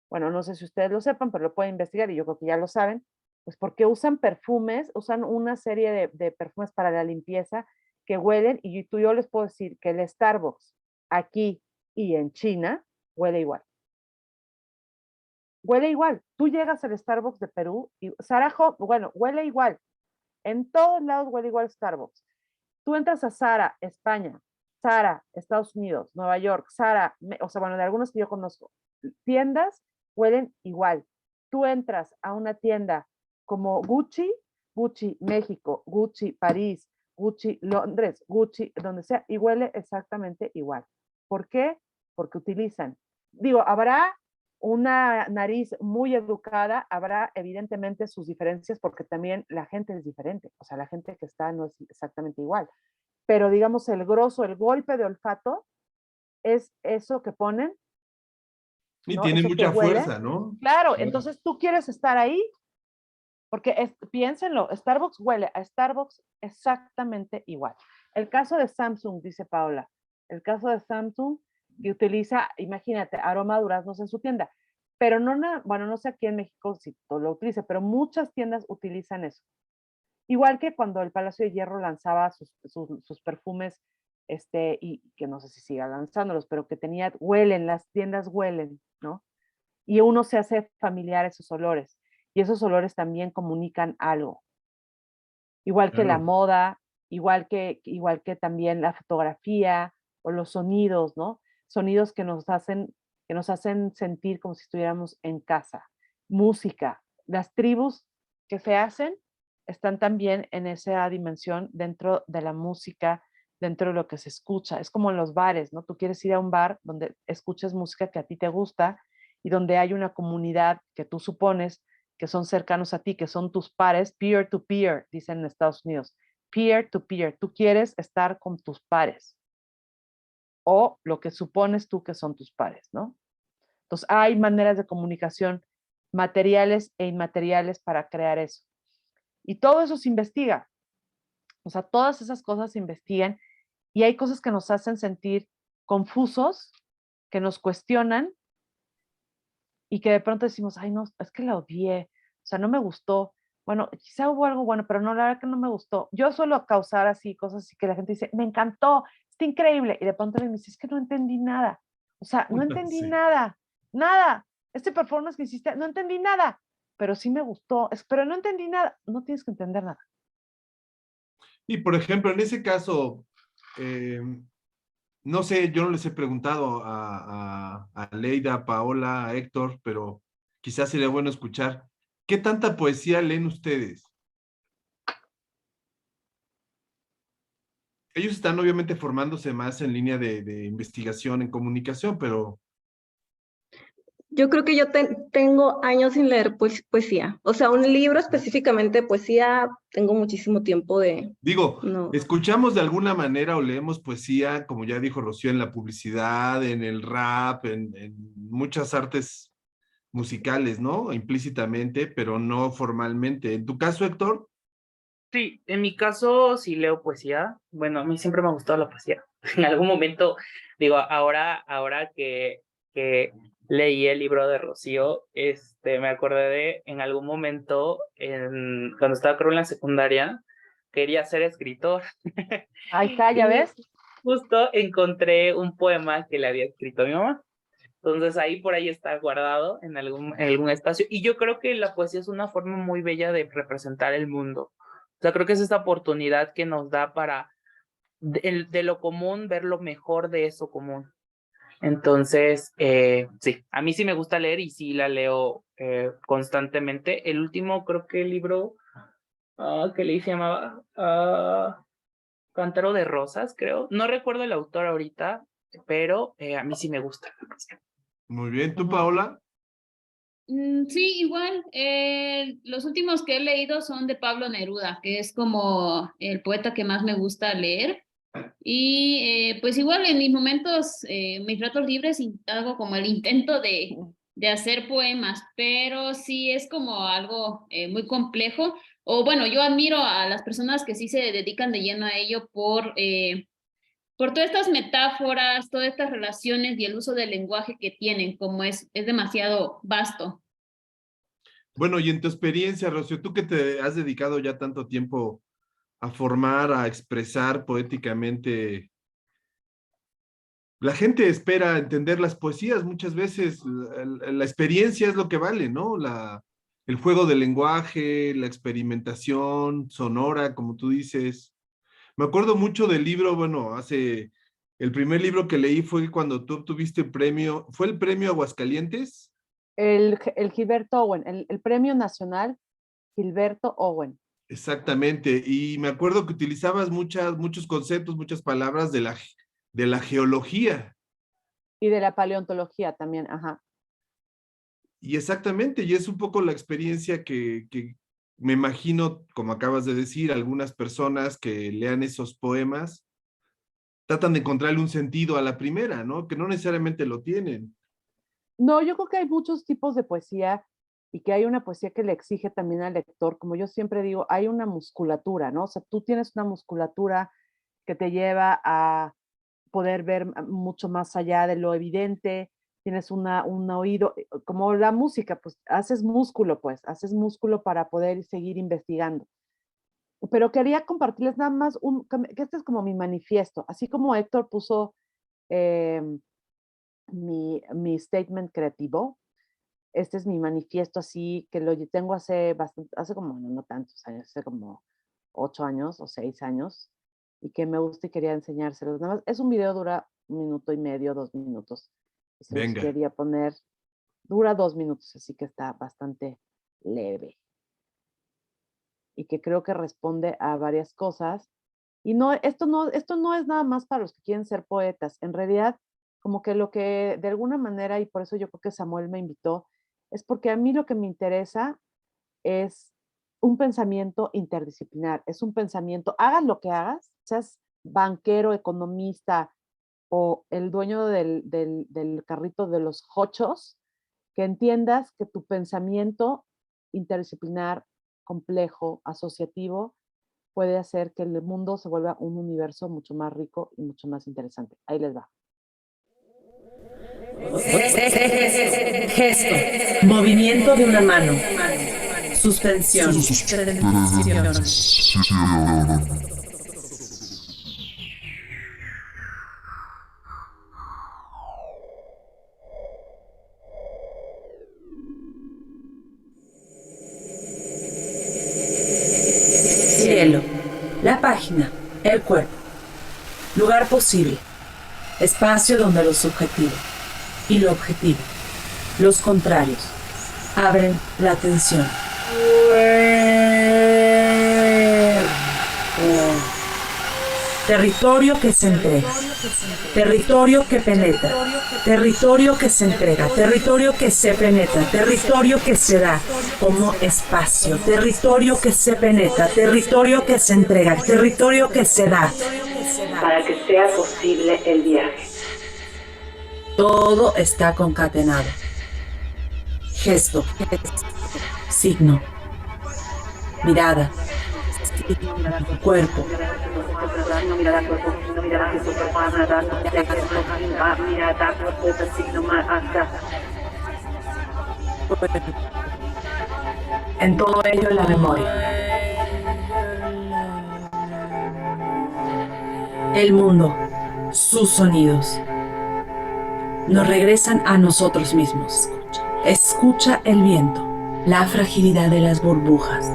Bueno, no sé si ustedes lo sepan, pero lo pueden investigar y yo creo que ya lo saben, pues porque usan perfumes, usan una serie de perfumes para la limpieza que huelen y yo les puedo decir que el Starbucks aquí y en China huele igual. Huele igual. Tú llegas al Starbucks de Perú y Sarajo, bueno, huele igual. En todos lados huele igual Starbucks. Tú entras a Zara, España, Zara, Estados Unidos, Nueva York, Zara, o sea, bueno, de algunos que yo conozco, tiendas huelen igual. Tú entras a una tienda como Gucci, Gucci México, Gucci París, Gucci Londres, Gucci donde sea, y huele exactamente igual. ¿Por qué? Porque utilizan, digo, habrá una nariz muy educada, habrá evidentemente sus diferencias porque también la gente es diferente, o sea, la gente que está no es exactamente igual, pero digamos el grosso, el golpe de olfato es eso que ponen, Y ¿no? tiene Eso que mucha huele. fuerza, ¿no? Claro, entonces tú quieres estar ahí, porque piénsenlo, Starbucks huele a Starbucks exactamente igual. El caso de Samsung, dice Paola, el caso de Samsung que utiliza, imagínate, aroma a duraznos en su tienda, pero no, bueno, no sé aquí en México si lo utiliza, pero muchas tiendas utilizan eso. Igual que cuando el Palacio de Hierro lanzaba sus perfumes, y que no sé si siga lanzándolos, pero que huelen, las tiendas huelen, ¿no? Y uno se hace familiar a esos olores. Y esos olores también comunican algo. Igual que la Claro. moda, igual que también la fotografía o los sonidos, ¿no? Sonidos que nos hacen sentir como si estuviéramos en casa. Música. Las tribus que se hacen están también en esa dimensión dentro de la música, dentro de lo que se escucha. Es como en los bares, ¿no? Tú quieres ir a un bar donde escuches música que a ti te gusta y donde hay una comunidad que tú supones que son cercanos a ti, que son tus pares, peer to peer, dicen en Estados Unidos, peer to peer. Tú quieres estar con tus pares o lo que supones tú que son tus pares, ¿no? Entonces, hay maneras de comunicación materiales e inmateriales para crear eso. Y todo eso se investiga. O sea, todas esas cosas se investigan y hay cosas que nos hacen sentir confusos, que nos cuestionan y que de pronto decimos, ay, no, es que la odié, o sea, no me gustó. Bueno, quizá hubo algo bueno, pero no, la verdad que no me gustó. Yo suelo causar así cosas así que la gente dice, me encantó, está increíble. Y de pronto me dice, es que no entendí nada. O sea, no entendí Sí. nada, nada. Este performance que hiciste, no entendí nada, pero sí me gustó, pero no entendí nada. No tienes que entender nada. Y por ejemplo, en ese caso, eh, no sé, yo no les he preguntado a Leida, a Paola, a Héctor, pero quizás sería bueno escuchar. ¿Qué tanta poesía leen ustedes? Ellos están obviamente formándose más en línea de investigación en comunicación, pero Yo creo que yo tengo años sin leer poesía. O sea, un libro específicamente de poesía, tengo muchísimo tiempo de... digo, No. escuchamos de alguna manera o leemos poesía, como ya dijo Rocío, en la publicidad, en el rap, en muchas artes musicales, ¿no? Implícitamente, pero no formalmente. En tu caso, Héctor, Sí, en mi caso sí leo poesía. Bueno, a mí siempre me ha gustado la poesía. En algún momento, digo, ahora que leí el libro de Rocío, me acordé de en algún momento, cuando estaba creo en la secundaria, quería ser escritor. Ahí está, ya Y ves. justo encontré un poema que le había escrito a mi mamá. Entonces ahí por ahí está guardado en algún espacio. Y yo creo que la poesía es una forma muy bella de representar el mundo. O sea, creo que es esta oportunidad que nos da para de lo común ver lo mejor de eso común. Entonces, sí, a mí sí me gusta leer y sí la leo constantemente. El último, creo que el libro que leí se llamaba Cántaro de Rosas, creo. No recuerdo el autor ahorita, pero a mí sí me gusta la poesía. Muy bien, ¿tú, Paola? Sí, igual. Los últimos que he leído son de Pablo Neruda, que es como el poeta que más me gusta leer. Y pues igual en mis momentos, mis ratos libres, hago como el intento de hacer poemas, pero sí es como algo muy complejo. O bueno, yo admiro a las personas que sí se dedican de lleno a ello por todas estas metáforas, todas estas relaciones y el uso del lenguaje que tienen, como es demasiado vasto. Bueno, y en tu experiencia, Rocío, tú que te has dedicado ya tanto tiempo a formar, a expresar poéticamente, la gente espera entender las poesías, muchas veces la experiencia es lo que vale, ¿no? El juego del lenguaje, la experimentación sonora, como tú dices. Me acuerdo mucho del libro, bueno, el primer libro que leí fue cuando tú obtuviste el premio, ¿fue el premio Aguascalientes? El Gilberto Owen, el Premio Nacional Gilberto Owen. Exactamente, y me acuerdo que utilizabas muchos conceptos, muchas palabras de la geología. Y de la paleontología también, ajá. Y exactamente, y es un poco la experiencia que me imagino, como acabas de decir, algunas personas que lean esos poemas tratan de encontrarle un sentido a la primera, ¿no? Que no necesariamente lo tienen. No, yo creo que hay muchos tipos de poesía y que hay una poesía que le exige también al lector, como yo siempre digo, hay una musculatura, ¿no? O sea, tú tienes una musculatura que te lleva a poder ver mucho más allá de lo evidente, tienes un oído, como la música, pues haces músculo para poder seguir investigando. Pero quería compartirles nada más, que este es como mi manifiesto, así como Héctor puso eh, mi statement creativo, este es mi manifiesto así, que lo tengo hace como, no tantos años, hace como 8 años o 6 años, y que me gusta y quería enseñárselos. Nada más, es un video, dura 1 minuto y medio, 2 minutos. Y se los Venga. quería poner, dura 2 minutos, así que está bastante leve. Y que creo que responde a varias cosas. Y esto no es nada más para los que quieren ser poetas. En realidad, como que lo que de alguna manera, y por eso yo creo que Samuel me invitó, es porque a mí lo que me interesa es un pensamiento interdisciplinar, es un pensamiento, hagas lo que hagas, seas banquero, economista o el dueño del carrito de los hochos, que entiendas que tu pensamiento interdisciplinar, complejo, asociativo, puede hacer que el mundo se vuelva un universo mucho más rico y mucho más interesante. Ahí les va. Gesto. Movimiento de una mano. Suspensión. Cielo. La página. El cuerpo. Lugar posible. Espacio donde lo subjetivo y lo objetivo, los contrarios, abren la atención. Territorio que se entrega, territorio que penetra, territorio que se entrega, territorio que se penetra, territorio que se da como espacio, territorio que se penetra, territorio que se entrega, territorio que se da, para que sea posible el viaje. Todo está concatenado. Gesto, signo, mirada, cuerpo. En todo ello la memoria. El mundo, sus sonidos. nos regresan a nosotros mismos. Escucha el viento, la fragilidad de las burbujas,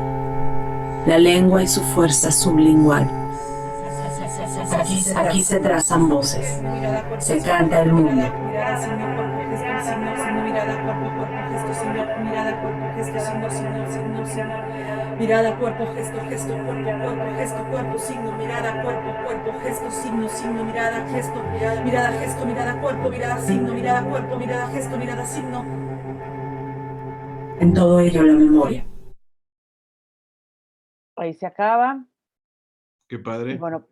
la lengua y su fuerza sublingual. Aquí se trazan voces, se canta el mundo. Mirada, cuerpo, gesto, gesto, cuerpo, gesto, cuerpo, signo, mirada, cuerpo, gesto, signo, mirada, gesto, mirada, cuerpo, mirada, cuerpo, mirada, gesto, mirada, signo. En todo ello la memoria. Ahí se acaba. Qué Y padre. bueno,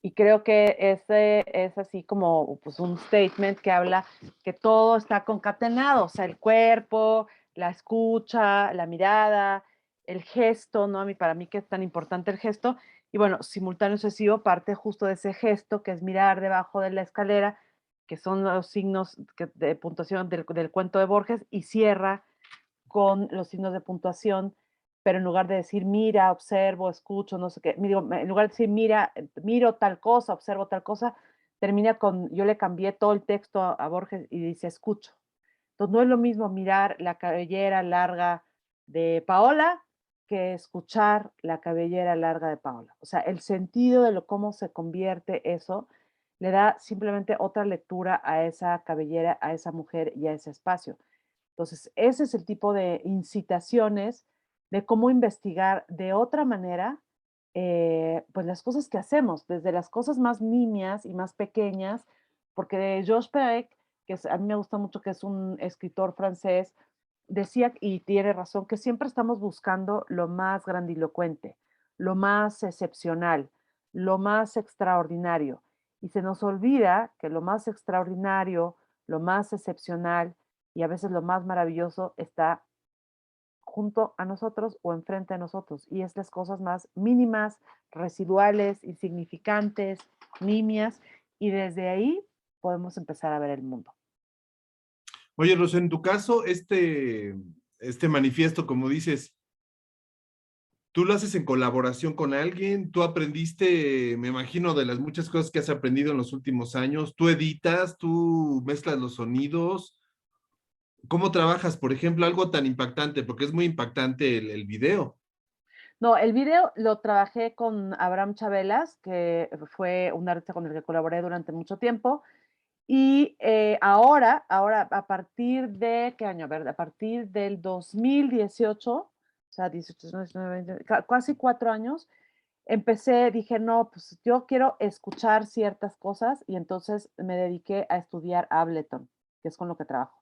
y creo que ese es así como pues, un statement que habla que todo está concatenado, o sea, el cuerpo, la escucha, la mirada, el gesto, ¿no? Para mí que es tan importante el gesto. Y bueno, simultáneo sucesivo parte justo de ese gesto, que es mirar debajo de la escalera, que son los signos de puntuación del cuento de Borges, y cierra con los signos de puntuación, pero en lugar de decir mira, observo, escucho, no sé qué, en lugar de decir mira, miro tal cosa, observo tal cosa, termina con, yo le cambié todo el texto a Borges y dice escucho. Entonces no es lo mismo mirar la cabellera larga de Paola que escuchar la cabellera larga de Paola. O sea, el sentido de cómo se convierte eso le da simplemente otra lectura a esa cabellera, a esa mujer y a ese espacio. Entonces, ese es el tipo de incitaciones de cómo investigar de otra manera, pues las cosas que hacemos, desde las cosas más nimias y más pequeñas, porque Georges Perec, a mí me gusta mucho, que es un escritor francés, decía, y tiene razón, que siempre estamos buscando lo más grandilocuente, lo más excepcional, lo más extraordinario. Y se nos olvida que lo más extraordinario, lo más excepcional y a veces lo más maravilloso está junto a nosotros o enfrente a nosotros. Y es las cosas más mínimas, residuales, insignificantes, nimias. Y desde ahí podemos empezar a ver el mundo. Oye, Rosa, en tu caso, este manifiesto, como dices, ¿tú lo haces en colaboración con alguien? ¿Tú aprendiste, me imagino, de las muchas cosas que has aprendido en los últimos años? ¿Tú editas? ¿Tú mezclas los sonidos? ¿Cómo trabajas, por ejemplo, algo tan impactante? Porque es muy impactante el video. No, el video lo trabajé con Abraham Chabelas, que fue un artista con el que colaboré durante mucho tiempo. Y ahora, a partir de, ¿qué año? A ver, a partir del 2018, o sea, 18, 19, 20, casi 4 años, dije, no, pues yo quiero escuchar ciertas cosas y entonces me dediqué a estudiar Ableton, que es con lo que trabajo.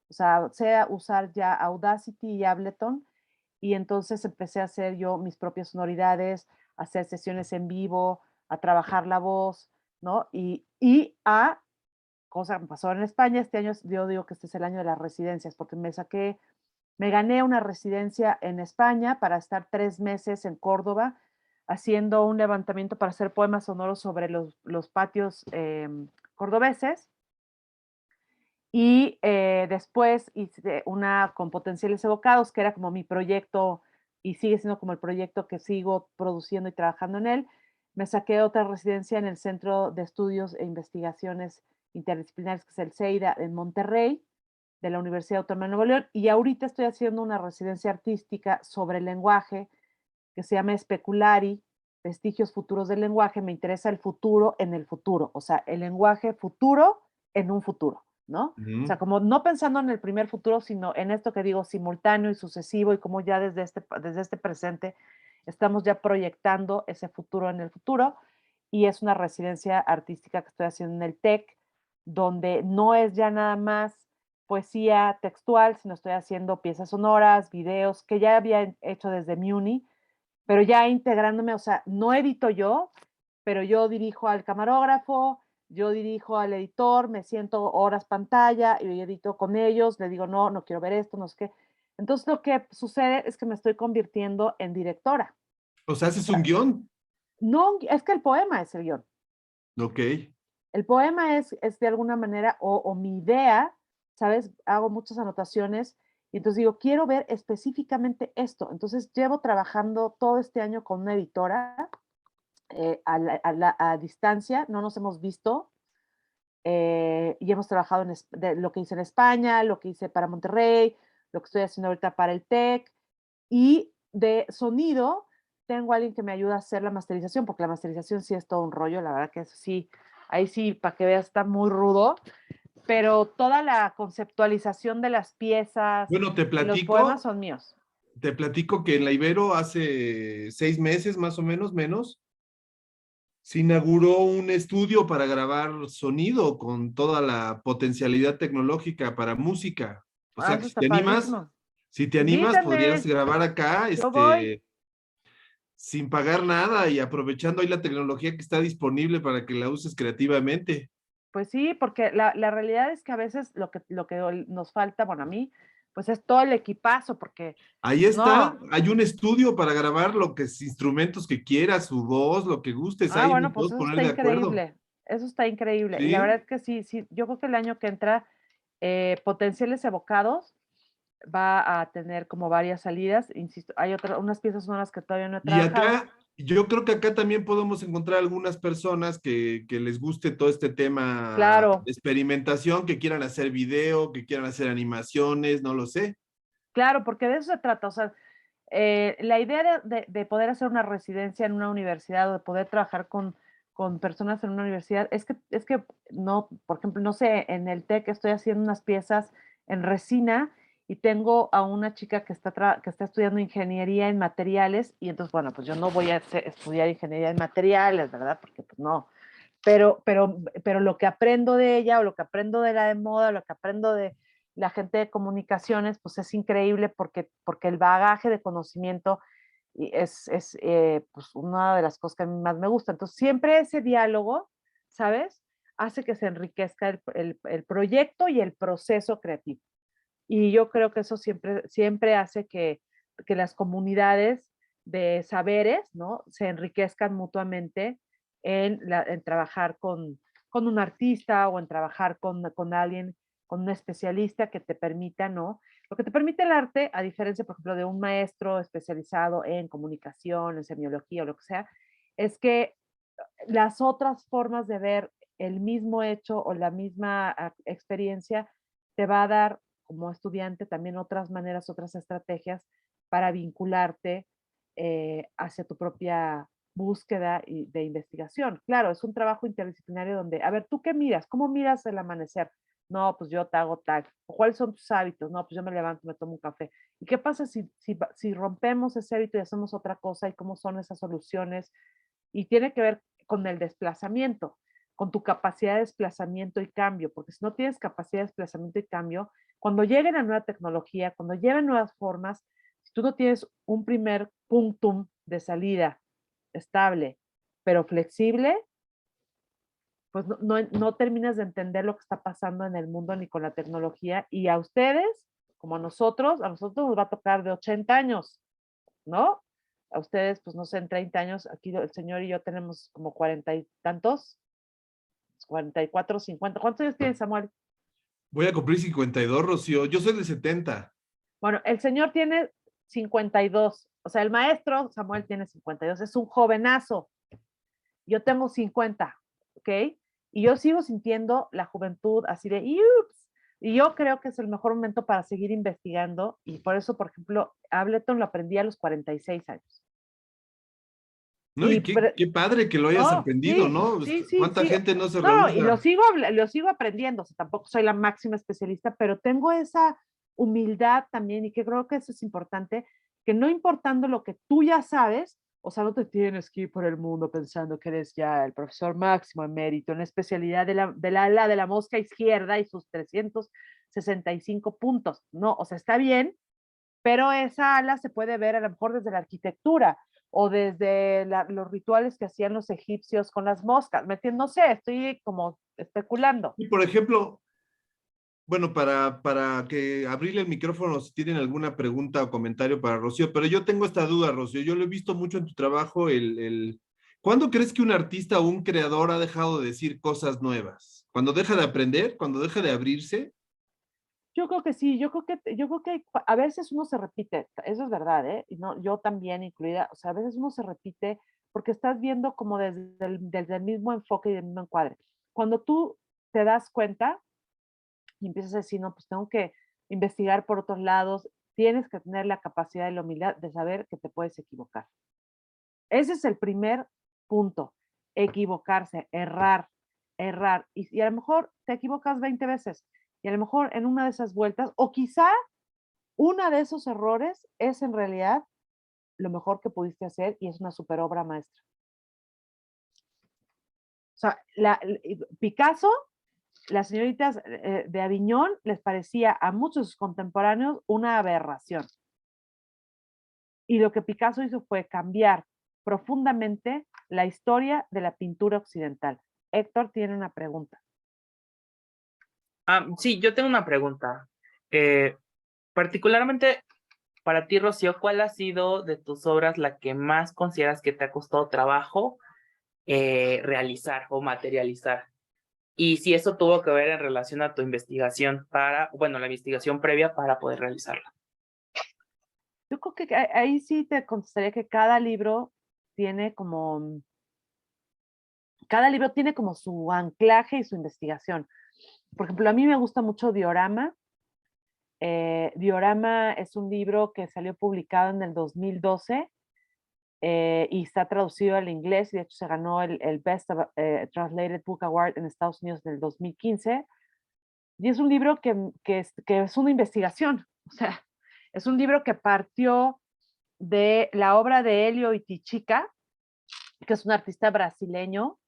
O sea, sé usar ya Audacity y Ableton y entonces empecé a hacer yo mis propias sonoridades, a hacer sesiones en vivo, a trabajar la voz, ¿no? Y a cosa que me pasó en España, este año yo digo que este es el año de las residencias, porque me gané una residencia en España para estar 3 meses en Córdoba haciendo un levantamiento para hacer poemas sonoros sobre los patios cordobeses. Y después hice una con Potenciales Evocados, que era como mi proyecto y sigue siendo como el proyecto que sigo produciendo y trabajando en él. Me saqué otra residencia en el Centro de Estudios e Investigaciones Interdisciplinarias, que es el CEIDA, en Monterrey, de la Universidad Autónoma de Nuevo León. Y ahorita estoy haciendo una residencia artística sobre el lenguaje que se llama Speculari, Vestigios Futuros del Lenguaje. Me interesa el futuro en el futuro, o sea, el lenguaje futuro en un futuro, ¿no? O sea, como no pensando en el primer futuro, sino en esto que digo simultáneo y sucesivo y como ya desde este presente estamos ya proyectando ese futuro en el futuro. Y es una residencia artística que estoy haciendo en el TEC, donde no es ya nada más poesía textual, sino estoy haciendo piezas sonoras, videos que ya había hecho desde MUNI, pero ya integrándome, o sea, no edito yo, pero yo dirijo al camarógrafo, yo dirijo al editor, me siento horas pantalla y edito con ellos, le digo, no, no quiero ver esto, no sé qué. Entonces lo que sucede es que me estoy convirtiendo en directora. O sea, ¿haces un guión? No, es que el poema es el guión. Ok. El poema es de alguna manera, o mi idea, ¿sabes? Hago muchas anotaciones y entonces digo, quiero ver específicamente esto. Entonces llevo trabajando todo este año con una editora a distancia, no nos hemos visto, y hemos trabajado de lo que hice en España, lo que hice para Monterrey, lo que estoy haciendo ahorita para el TEC. Y de sonido, tengo a alguien que me ayuda a hacer la masterización, porque la masterización sí es todo un rollo, la verdad que eso sí, ahí sí, para que veas, está muy rudo, pero toda la conceptualización de las piezas Bueno, y los poemas son míos. te platico que en la Ibero hace 6 meses, más o menos, se inauguró un estudio para grabar sonido con toda la potencialidad tecnológica para música. O Ah, sea, eso que está padrísimo. si te animas, podrías Invítame, grabar acá, yo voy. sin pagar nada y aprovechando ahí la tecnología que está disponible para que la uses creativamente. Pues sí, porque la realidad es que a veces lo que nos falta, bueno, a mí, pues es todo el equipazo, porque, Ahí pues está, no. hay un estudio para grabar lo que es instrumentos que quieras, su voz, lo que gustes, Ah, ahí bueno, nos pues podemos poner de acuerdo. eso está increíble. Y la verdad ¿Sí? es que sí, sí, yo creo que el año que entra, Potenciales Evocados va a tener como varias salidas. Insisto, hay unas piezas sonoras que todavía no he Y trabajado. acá, yo creo que acá también podemos encontrar algunas personas que les guste todo este tema Claro, de experimentación, que quieran hacer video, que quieran hacer animaciones, no lo sé. claro, porque de eso se trata. O sea, la idea de poder hacer una residencia en una universidad o de poder trabajar con personas en una universidad es que no, por ejemplo, no sé, en el TEC estoy haciendo unas piezas en resina y tengo a una chica que está estudiando ingeniería en materiales y entonces, bueno, pues yo no voy a estudiar ingeniería en materiales, ¿verdad? Porque pues no. Pero lo que aprendo de ella o lo que aprendo de la de moda, o lo que aprendo de la gente de comunicaciones, pues es increíble porque el bagaje de conocimiento es pues una de las cosas que a mí más me gusta. Entonces, siempre ese diálogo, ¿sabes? Hace que se enriquezca el proyecto y el proceso creativo. Y yo creo que eso siempre hace que las comunidades de saberes, ¿no? Se enriquezcan mutuamente en trabajar con un artista o en trabajar con alguien, con un especialista que te permita, ¿no? Lo que te permite el arte, a diferencia, por ejemplo, de un maestro especializado en comunicación, en semiología o lo que sea, es que las otras formas de ver el mismo hecho o la misma experiencia te va a dar como estudiante también otras maneras, otras estrategias para vincularte hacia tu propia búsqueda de investigación. Claro, es un trabajo interdisciplinario donde, a ver, ¿tú qué miras? ¿Cómo miras el amanecer? No, pues yo te hago tal. ¿O cuáles son tus hábitos? No, pues yo me levanto, me tomo un café. ¿Y qué pasa si rompemos ese hábito y hacemos otra cosa? ¿Y cómo son esas soluciones? Y tiene que ver con el desplazamiento, con tu capacidad de desplazamiento y cambio, porque si no tienes capacidad de desplazamiento y cambio, cuando llegue la nueva tecnología, cuando lleven nuevas formas, si tú no tienes un primer punctum de salida estable, pero flexible, pues no terminas de entender lo que está pasando en el mundo ni con la tecnología. Y a ustedes, como a nosotros nos va a tocar de 80 años, ¿no? A ustedes, pues no sé, en 30 años, aquí el señor y yo tenemos como 40 y tantos, 44, 50. ¿Cuántos años tiene Samuel? Voy a cumplir 52, Rocío. Yo soy de 70. Bueno, el señor tiene 52. O sea, el maestro Samuel tiene 52. Es un jovenazo. Yo tengo 50, ¿ok? Y yo sigo sintiendo la juventud así de, ¡yups! Y yo creo que es el mejor momento para seguir investigando. Y por eso, por ejemplo, Ableton lo aprendí a los 46 años. No, y Y qué padre que lo hayas no, aprendido, sí, ¿no? sí, sí, ¿Cuánta sí. gente no se No, y rehúsa? lo sigo aprendiendo. O sea, tampoco soy la máxima especialista, pero tengo esa humildad también y que creo que eso es importante, que no importando lo que tú ya sabes, o sea, no te tienes que ir por el mundo pensando que eres ya el profesor máximo emérito en la especialidad del ala de la mosca izquierda y sus 365 puntos. No, o sea, está bien, pero esa ala se puede ver a lo mejor desde la arquitectura o desde los rituales que hacían los egipcios con las moscas. ¿Me entiendes? No sé, estoy como especulando. Y por ejemplo, bueno, para que abrirle el micrófono si tienen alguna pregunta o comentario para Rocío, pero yo tengo esta duda, Rocío, yo lo he visto mucho en tu trabajo, ¿cuándo crees que un artista o un creador ha dejado de decir cosas nuevas? ¿Cuando deja de aprender? ¿Cuando deja de abrirse? Yo creo que sí, yo creo que a veces uno se repite, eso es verdad, ¿eh? Y no, yo también incluida, o sea, a veces uno se repite porque estás viendo como desde el mismo enfoque y del mismo encuadre. Cuando tú te das cuenta y empiezas a decir, no, pues tengo que investigar por otros lados, tienes que tener la capacidad y la humildad de saber que te puedes equivocar. Ese es el primer punto, equivocarse, errar. Y a lo mejor te equivocas 20 veces y a lo mejor en una de esas vueltas, o quizá una de esos errores es en realidad lo mejor que pudiste hacer y es una super obra maestra. O sea, Picasso, las señoritas de Aviñón les parecía a muchos de sus contemporáneos una aberración. Y lo que Picasso hizo fue cambiar profundamente la historia de la pintura occidental. Héctor tiene una pregunta. Sí, yo tengo una pregunta. Particularmente para ti, Rocío, ¿cuál ha sido de tus obras la que más consideras que te ha costado trabajo realizar o materializar? Y si eso tuvo que ver en relación a tu investigación la investigación previa para poder realizarla. Yo creo que ahí sí te contestaría que cada libro tiene como su anclaje y su investigación. Por ejemplo, a mí me gusta mucho Diorama. Diorama es un libro que salió publicado en el 2012 y está traducido al inglés y de hecho se ganó el Best Translated Book Award en Estados Unidos en el 2015. Y es un libro que es una investigación. O sea, es un libro que partió de la obra de Hélio Itichica, que es un artista brasileño,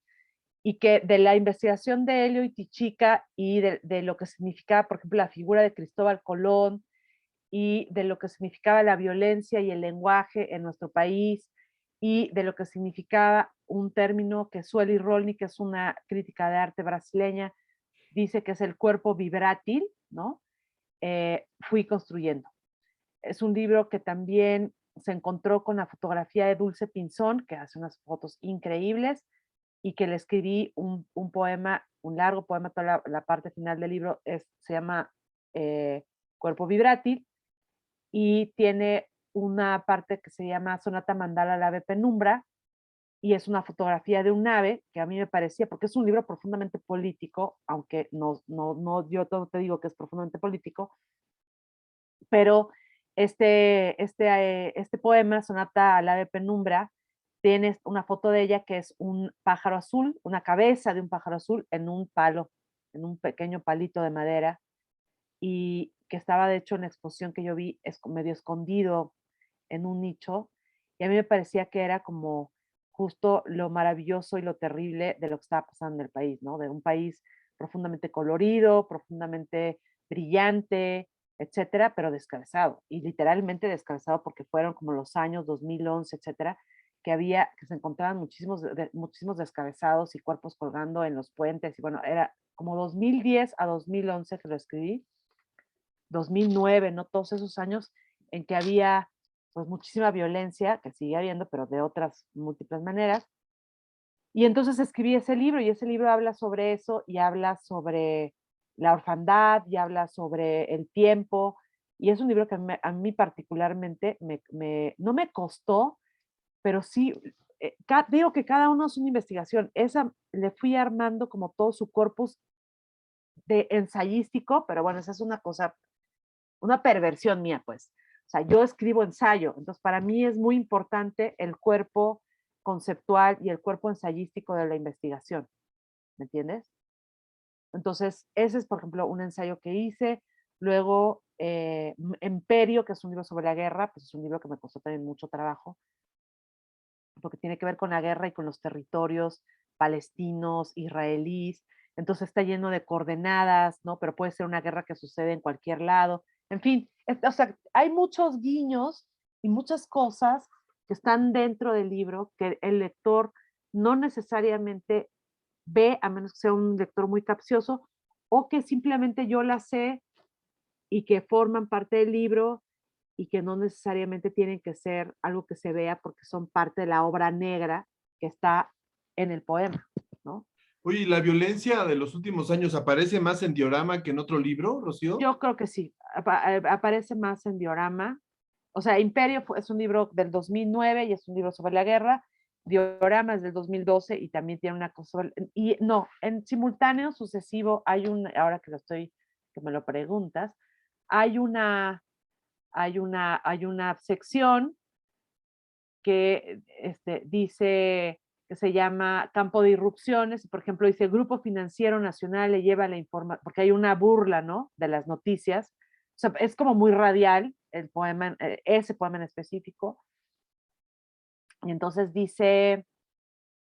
y que de la investigación de Hélio Itichica y de lo que significaba, por ejemplo, la figura de Cristóbal Colón y de lo que significaba la violencia y el lenguaje en nuestro país y de lo que significaba un término que Sueli Rolny, que es una crítica de arte brasileña, dice que es el cuerpo vibrátil, ¿no? Fui construyendo. Es un libro que también se encontró con la fotografía de Dulce Pinzón, que hace unas fotos increíbles, y que le escribí un poema, un largo poema, toda la parte final del libro se llama Cuerpo Vibrátil, y tiene una parte que se llama Sonata Mandala al Ave Penumbra, y es una fotografía de un ave que a mí me parecía, porque es un libro profundamente político, aunque no yo no te digo que es profundamente político, pero este poema, Sonata al Ave Penumbra, tienes una foto de ella que es un pájaro azul, una cabeza de un pájaro azul en un palo, en un pequeño palito de madera, y que estaba de hecho en la exposición que yo vi, es medio escondido en un nicho, y a mí me parecía que era como justo lo maravilloso y lo terrible de lo que estaba pasando en el país, ¿no? De un país profundamente colorido, profundamente brillante, etcétera, pero descabezado, y literalmente descabezado porque fueron como los años 2011, etcétera, que se encontraban muchísimos descabezados y cuerpos colgando en los puentes, y bueno, era como 2010 a 2011 que lo escribí, 2009, ¿no? Todos esos años en que había pues muchísima violencia, que sigue habiendo, pero de otras múltiples maneras. Y entonces escribí ese libro, y ese libro habla sobre eso, y habla sobre la orfandad, y habla sobre el tiempo, y es un libro que a mí particularmente no me costó, pero sí, digo que cada uno es una investigación. Esa le fui armando como todo su corpus de ensayístico, pero bueno, esa es una cosa, una perversión mía, pues. O sea, yo escribo ensayo, entonces para mí es muy importante el cuerpo conceptual y el cuerpo ensayístico de la investigación, ¿me entiendes? Entonces, ese es, por ejemplo, un ensayo que hice. Luego, Imperio, que es un libro sobre la guerra, pues es un libro que me costó también mucho trabajo, porque tiene que ver con la guerra y con los territorios palestinos, israelíes. Entonces está lleno de coordenadas, ¿no? Pero puede ser una guerra que sucede en cualquier lado. En fin, o sea, hay muchos guiños y muchas cosas que están dentro del libro que el lector no necesariamente ve, a menos que sea un lector muy capcioso, o que simplemente yo las sé y que forman parte del libro y que no necesariamente tienen que ser algo que se vea porque son parte de la obra negra que está en el poema, ¿no? Oye, ¿y la violencia de los últimos años aparece más en Diorama que en otro libro, Rocío? Yo creo que sí, aparece más en Diorama. O sea, Imperio es un libro del 2009 y es un libro sobre la guerra, Dioramas del 2012 y también tiene una cosa, y no, en simultáneo sucesivo hay un, ahora que que me lo preguntas, hay una sección que dice que se llama campo de irrupciones, por ejemplo, dice Grupo Financiero Nacional le lleva la información, porque hay una burla, ¿no?, de las noticias, o sea, es como muy radial el poema, ese poema en específico, y entonces dice,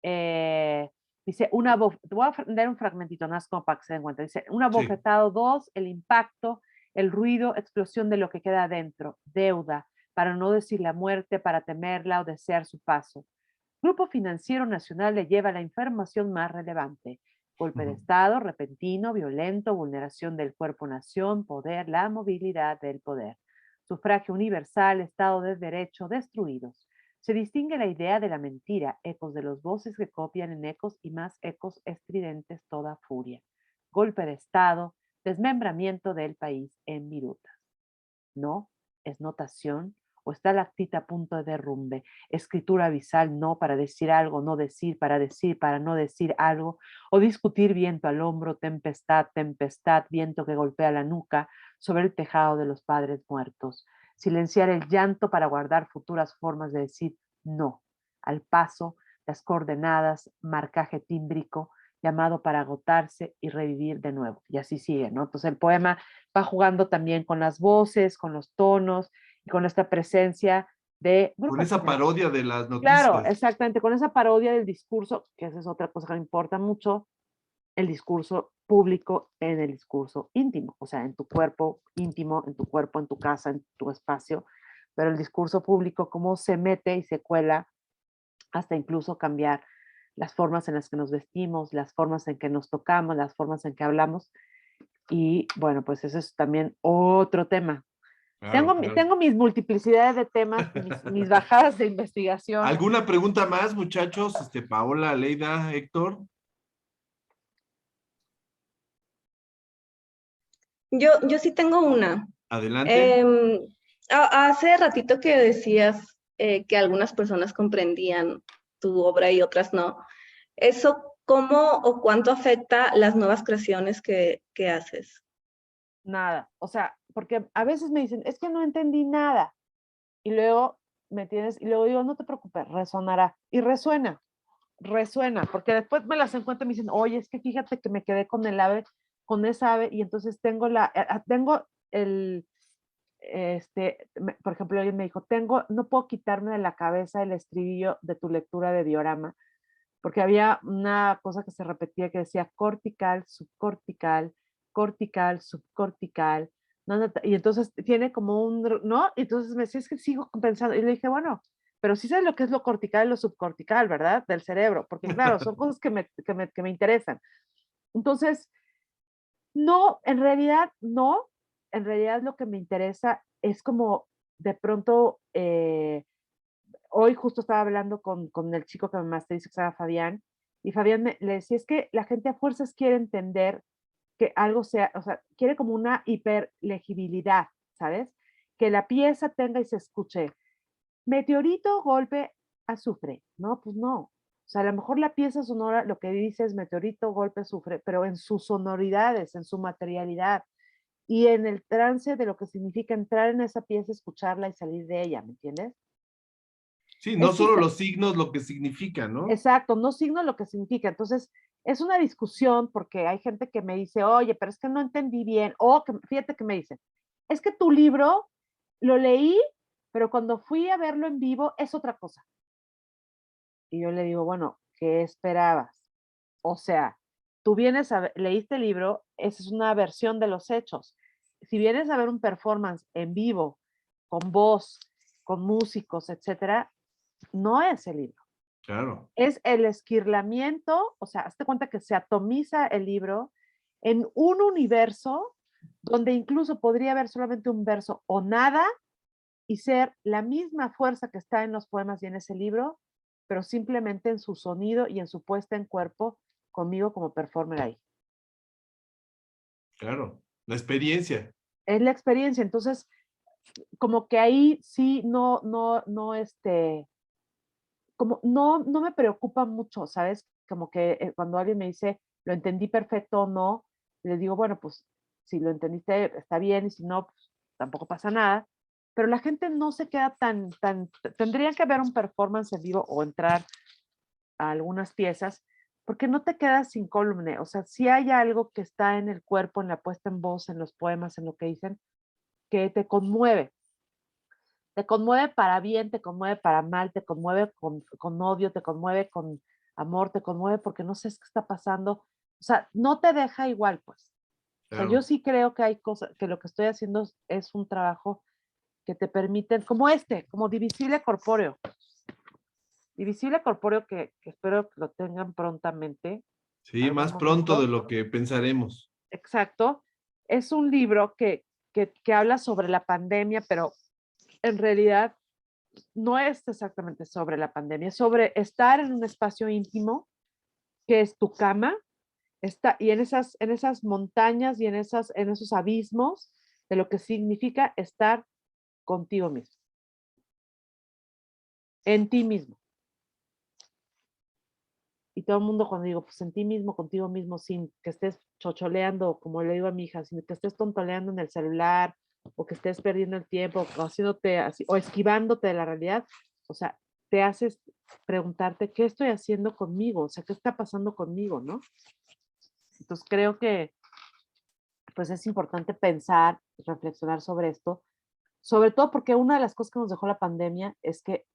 te voy a dar un fragmentito, más como para que se den cuenta, dice, un abofetado, 2, el impacto, el ruido, explosión de lo que queda adentro, deuda, para no decir la muerte, para temerla o desear su paso. Grupo Financiero Nacional le lleva la información más relevante. Golpe de Estado, repentino, violento, vulneración del cuerpo-nación, poder, la movilidad del poder. Sufragio universal, Estado de Derecho, destruidos. Se distingue la idea de la mentira, ecos de los voces que copian en ecos y más ecos estridentes toda furia. Golpe de Estado, desmembramiento del país en virutas. No, es notación, o está la actita a punto de derrumbe, escritura abisal, no para decir algo, no decir, para no decir algo, o discutir viento al hombro, tempestad, tempestad, viento que golpea la nuca sobre el tejado de los padres muertos, silenciar el llanto para guardar futuras formas de decir no, al paso, las coordenadas, marcaje tímbrico, llamado para agotarse y revivir de nuevo, y así sigue, ¿no? Entonces el poema va jugando también con las voces, con los tonos y con esta presencia de Con grupos. esa parodia de las Claro, noticias. exactamente, con esa parodia del discurso, que esa es otra cosa que me importa mucho, el discurso público en el discurso íntimo, o sea, en tu cuerpo íntimo, en tu cuerpo, en tu casa, en tu espacio, pero el discurso público, cómo se mete y se cuela hasta incluso cambiar las formas en las que nos vestimos, las formas en que nos tocamos, las formas en que hablamos. Y bueno, pues eso es también otro tema. Claro, claro. Tengo mis multiplicidades de temas, mis bajadas de investigación. ¿Alguna pregunta más, muchachos? Paola, Aleida, Héctor. Yo sí tengo una. Adelante. Hace ratito que decías que algunas personas comprendían tu obra y otras no. ¿Eso cómo o cuánto afecta las nuevas creaciones que haces? Nada, o sea, porque a veces me dicen, es que no entendí nada. Y luego, ¿me entiendes? Y luego digo, no te preocupes, resonará. Y resuena, porque después me las encuentro y me dicen, oye, es que fíjate que me quedé con el ave, con esa ave, y entonces tengo por ejemplo, alguien me dijo, no puedo quitarme de la cabeza el estribillo de tu lectura de diorama, porque había una cosa que se repetía que decía cortical, subcortical, cortical, subcortical, y entonces tiene como ¿no? Y entonces me decía, es que sigo pensando, y le dije, bueno, pero sí sabes lo que es lo cortical y lo subcortical, ¿verdad? Del cerebro, porque claro, son cosas que me interesan. Entonces, no, en realidad no, en realidad lo que me interesa es como de pronto, hoy justo estaba hablando con el chico que me masteriza, que se llama Fabián, y Fabián le decía, es que la gente a fuerzas quiere entender que algo sea, o sea, quiere como una hiperlegibilidad, ¿sabes? Que la pieza tenga y se escuche, meteorito, golpe, azufre, ¿no? Pues no. O sea, a lo mejor la pieza sonora lo que dice es meteorito, golpe, azufre, pero en sus sonoridades, en su materialidad y en el trance de lo que significa entrar en esa pieza, escucharla y salir de ella, ¿me entiendes? Sí, no solo los signos, lo que significan, ¿no? Exacto, no signo lo que significa. Entonces, es una discusión porque hay gente que me dice, oye, pero es que no entendí bien, o que, fíjate que me dicen, es que tu libro lo leí, pero cuando fui a verlo en vivo es otra cosa. Y yo le digo, bueno, ¿qué esperabas? O sea, tú leíste el libro, esa es una versión de los hechos. Si vienes a ver un performance en vivo, con voz, con músicos, etcétera, no es el libro. Claro. Es el esquirlamiento, o sea, hazte cuenta que se atomiza el libro en un universo donde incluso podría haber solamente un verso o nada y ser la misma fuerza que está en los poemas y en ese libro, pero simplemente en su sonido y en su puesta en cuerpo conmigo como performer ahí. Claro, la experiencia. Es la experiencia, entonces como que ahí sí no, como no me preocupa mucho, ¿sabes? Como que cuando alguien me dice, lo entendí perfecto o no, le digo, bueno, pues si lo entendiste está bien y si no, pues tampoco pasa nada. Pero la gente no se queda tendría que haber un performance en vivo o entrar a algunas piezas, porque no te quedas incólume. O sea, si hay algo que está en el cuerpo, en la puesta en voz, en los poemas, en lo que dicen, que te conmueve. Te conmueve para bien, te conmueve para mal, te conmueve con odio, te conmueve con amor, te conmueve porque no sabes qué está pasando. O sea, no te deja igual, pues. O sea, yo Claro. sí creo que hay cosas, que lo que estoy haciendo es un trabajo que te permiten, como como Divisible Corpóreo. Divisible Corpóreo que espero que lo tengan prontamente, Sí, algún más pronto de momento. lo que pensaremos. Exacto. Es un libro que habla sobre la pandemia, pero en realidad no es exactamente sobre la pandemia, es sobre estar en un espacio íntimo que es tu cama, y en esas montañas y en esos abismos de lo que significa estar contigo mismo, en ti mismo. Y todo el mundo cuando digo, pues en ti mismo, contigo mismo, sin que estés chocholeando, como le digo a mi hija, sin que estés tontoleando en el celular, o que estés perdiendo el tiempo, o haciéndote así, o esquivándote de la realidad, o sea, te haces preguntarte, ¿qué estoy haciendo conmigo? O sea, ¿qué está pasando conmigo, no? Entonces creo que, pues es importante pensar, reflexionar sobre esto, sobre todo porque una de las cosas que nos dejó la pandemia es que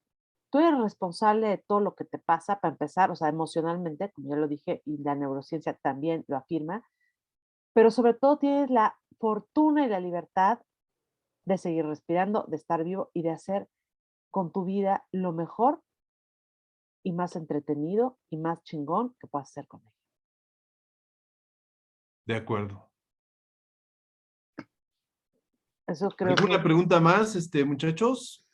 tú eres responsable de todo lo que te pasa, para empezar, o sea, emocionalmente, como ya lo dije, y la neurociencia también lo afirma, pero sobre todo tienes la fortuna y la libertad de seguir respirando, de estar vivo y de hacer con tu vida lo mejor y más entretenido y más chingón que puedas hacer con ella. De acuerdo. Eso creo ¿Alguna que... pregunta más, muchachos?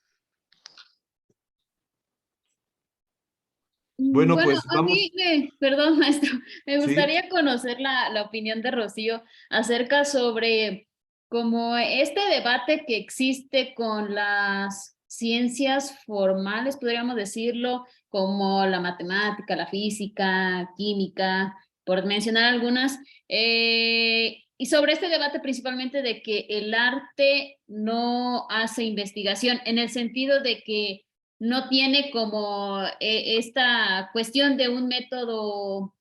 Bueno, Bueno, pues a mí, vamos. perdón, maestro, me Sí, gustaría conocer la opinión de Rocío acerca sobre como este debate que existe con las ciencias formales, podríamos decirlo, como la matemática, la física, química, por mencionar algunas, y sobre este debate principalmente de que el arte no hace investigación, en el sentido de que no tiene como esta cuestión de un método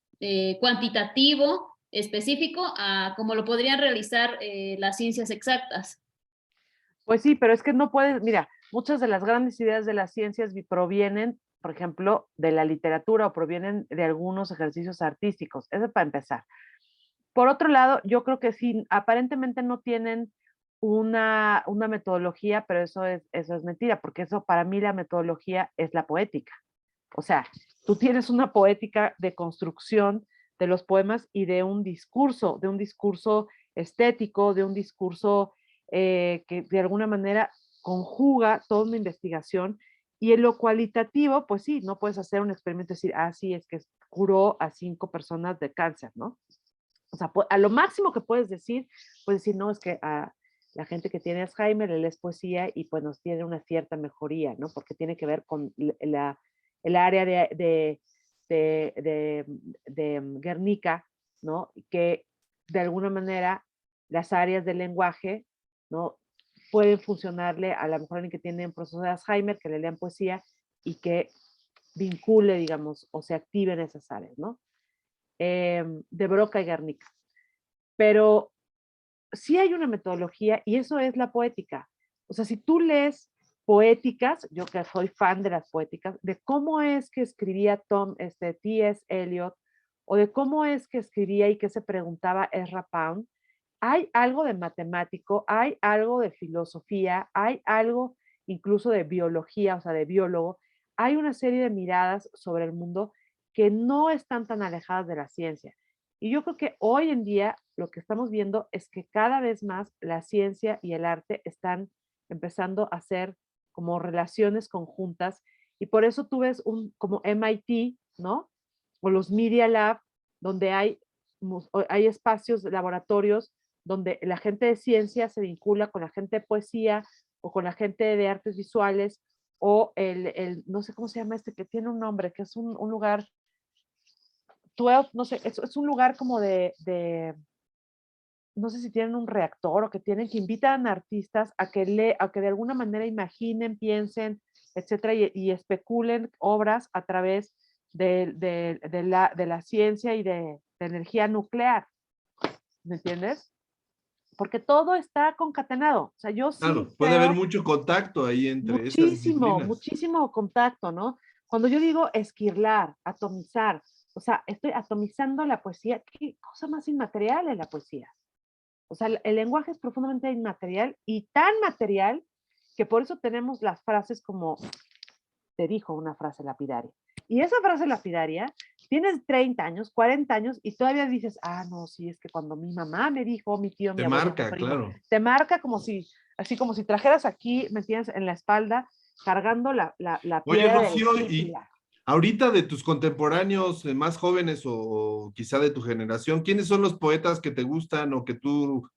cuantitativo específico a como lo podrían realizar las ciencias exactas. Pues sí, pero es que no puedes, mira, muchas de las grandes ideas de las ciencias provienen, por ejemplo, de la literatura o provienen de algunos ejercicios artísticos. Eso para empezar. Por otro lado, yo creo que sí, aparentemente no tienen una metodología, pero eso es mentira, porque eso para mí la metodología es la poética. O sea, tú tienes una poética de construcción de los poemas y de un discurso estético, de un discurso que de alguna manera conjuga toda una investigación. Y en lo cualitativo, pues sí, no puedes hacer un experimento y decir, ah, sí, es que curó a 5 personas de cáncer, ¿no? O sea, a lo máximo que puedes decir, no, es que a la gente que tiene Alzheimer le lees poesía y pues nos tiene una cierta mejoría, ¿no? Porque tiene que ver con el área de Guernica, ¿no? Que de alguna manera las áreas del lenguaje, ¿no? Pueden funcionarle a lo mejor alguien que tiene un proceso de Alzheimer, que le lean poesía y que vincule, digamos, o se active en esas áreas, ¿no? De Broca y Guernica. Pero sí hay una metodología y eso es la poética. O sea, si tú lees poéticas, yo que soy fan de las poéticas, de cómo es que escribía T.S. Eliot, o de cómo es que escribía y qué se preguntaba Ezra Pound, hay algo de matemático, hay algo de filosofía, hay algo incluso de biología, o sea, de biólogo, hay una serie de miradas sobre el mundo que no están tan alejadas de la ciencia. Y yo creo que hoy en día lo que estamos viendo es que cada vez más la ciencia y el arte están empezando a hacer como relaciones conjuntas y por eso tú ves como MIT, ¿no? O los Media Lab, donde hay espacios, laboratorios, donde la gente de ciencia se vincula con la gente de poesía o con la gente de artes visuales o no sé cómo se llama que tiene un nombre, que es un lugar, 12, no sé, es un lugar como no sé si tienen un reactor o que invitan a artistas a que de alguna manera imaginen, piensen, etcétera, y especulen obras a través de la ciencia y de energía nuclear. ¿Me entiendes? Porque todo está concatenado. O sea, yo Claro, sí puede haber creo mucho contacto ahí entre estas muchísimo, disciplinas. muchísimo contacto, ¿no? Cuando yo digo esquirlar, atomizar, o sea, estoy atomizando la poesía. ¿Qué cosa más inmaterial es la poesía? O sea, el lenguaje es profundamente inmaterial y tan material que por eso tenemos las frases como te dijo una frase lapidaria. Y esa frase lapidaria, tienes 30 años, 40 años y todavía dices, no, sí, es que cuando mi mamá me dijo, mi tío, mi Te abuelo, mi marca, primo, claro. te marca así como si trajeras aquí, me tienes en la espalda, cargando la Oye, piedra del Rocío, y sigla. ahorita de tus contemporáneos más jóvenes o quizá de tu generación, ¿quiénes son los poetas que te gustan o que tú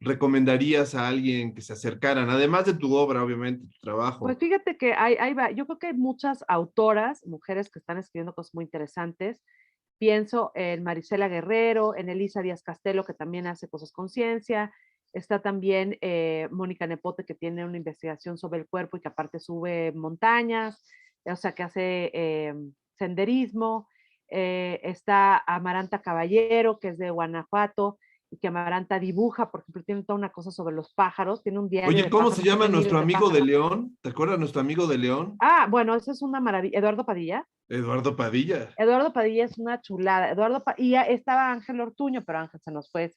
recomendarías a alguien que se acercaran? Además de tu obra, obviamente, tu Pues trabajo. fíjate que yo creo que hay muchas autoras, mujeres que están escribiendo cosas muy interesantes. Pienso en Marisela Guerrero, en Elisa Díaz Castelo, que también hace cosas con ciencia. Está también Mónica Nepote, que tiene una investigación sobre el cuerpo y que aparte sube montañas, o sea, que hace senderismo. Está Amaranta Caballero, que es de Guanajuato, y que Amaranta dibuja, por ejemplo, tiene toda una cosa sobre los pájaros, tiene un diario Oye, de ¿cómo se pájaros, llama tiene nuestro miles de amigo de pájaros. León? ¿Te acuerdas nuestro amigo de León? Bueno, esa es una maravilla. Eduardo Padilla. Eduardo Padilla. Eduardo Padilla es una chulada. Y ya estaba Ángel Ortuño, pero Ángel se nos fue,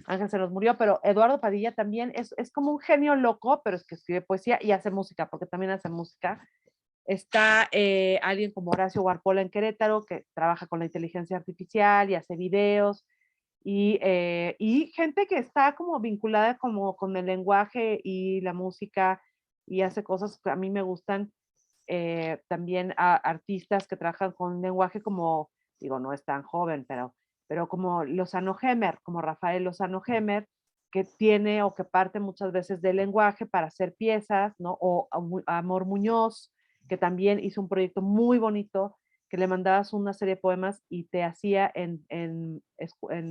Ángel se nos murió, pero Eduardo Padilla también es como un genio loco, pero es que escribe poesía y hace música, porque también hace música. Está alguien como Horacio Guarpola en Querétaro, que trabaja con la inteligencia artificial y hace videos, y gente que está como vinculada como con el lenguaje y la música y hace cosas que a mí me gustan. También a artistas que trabajan con lenguaje como, digo, no es tan joven, pero como Lozano Hemer, como Rafael Lozano Hemer, que tiene o que parte muchas veces del lenguaje para hacer piezas, ¿no? O Amor Muñoz, que también hizo un proyecto muy bonito, que le mandabas una serie de poemas y te hacía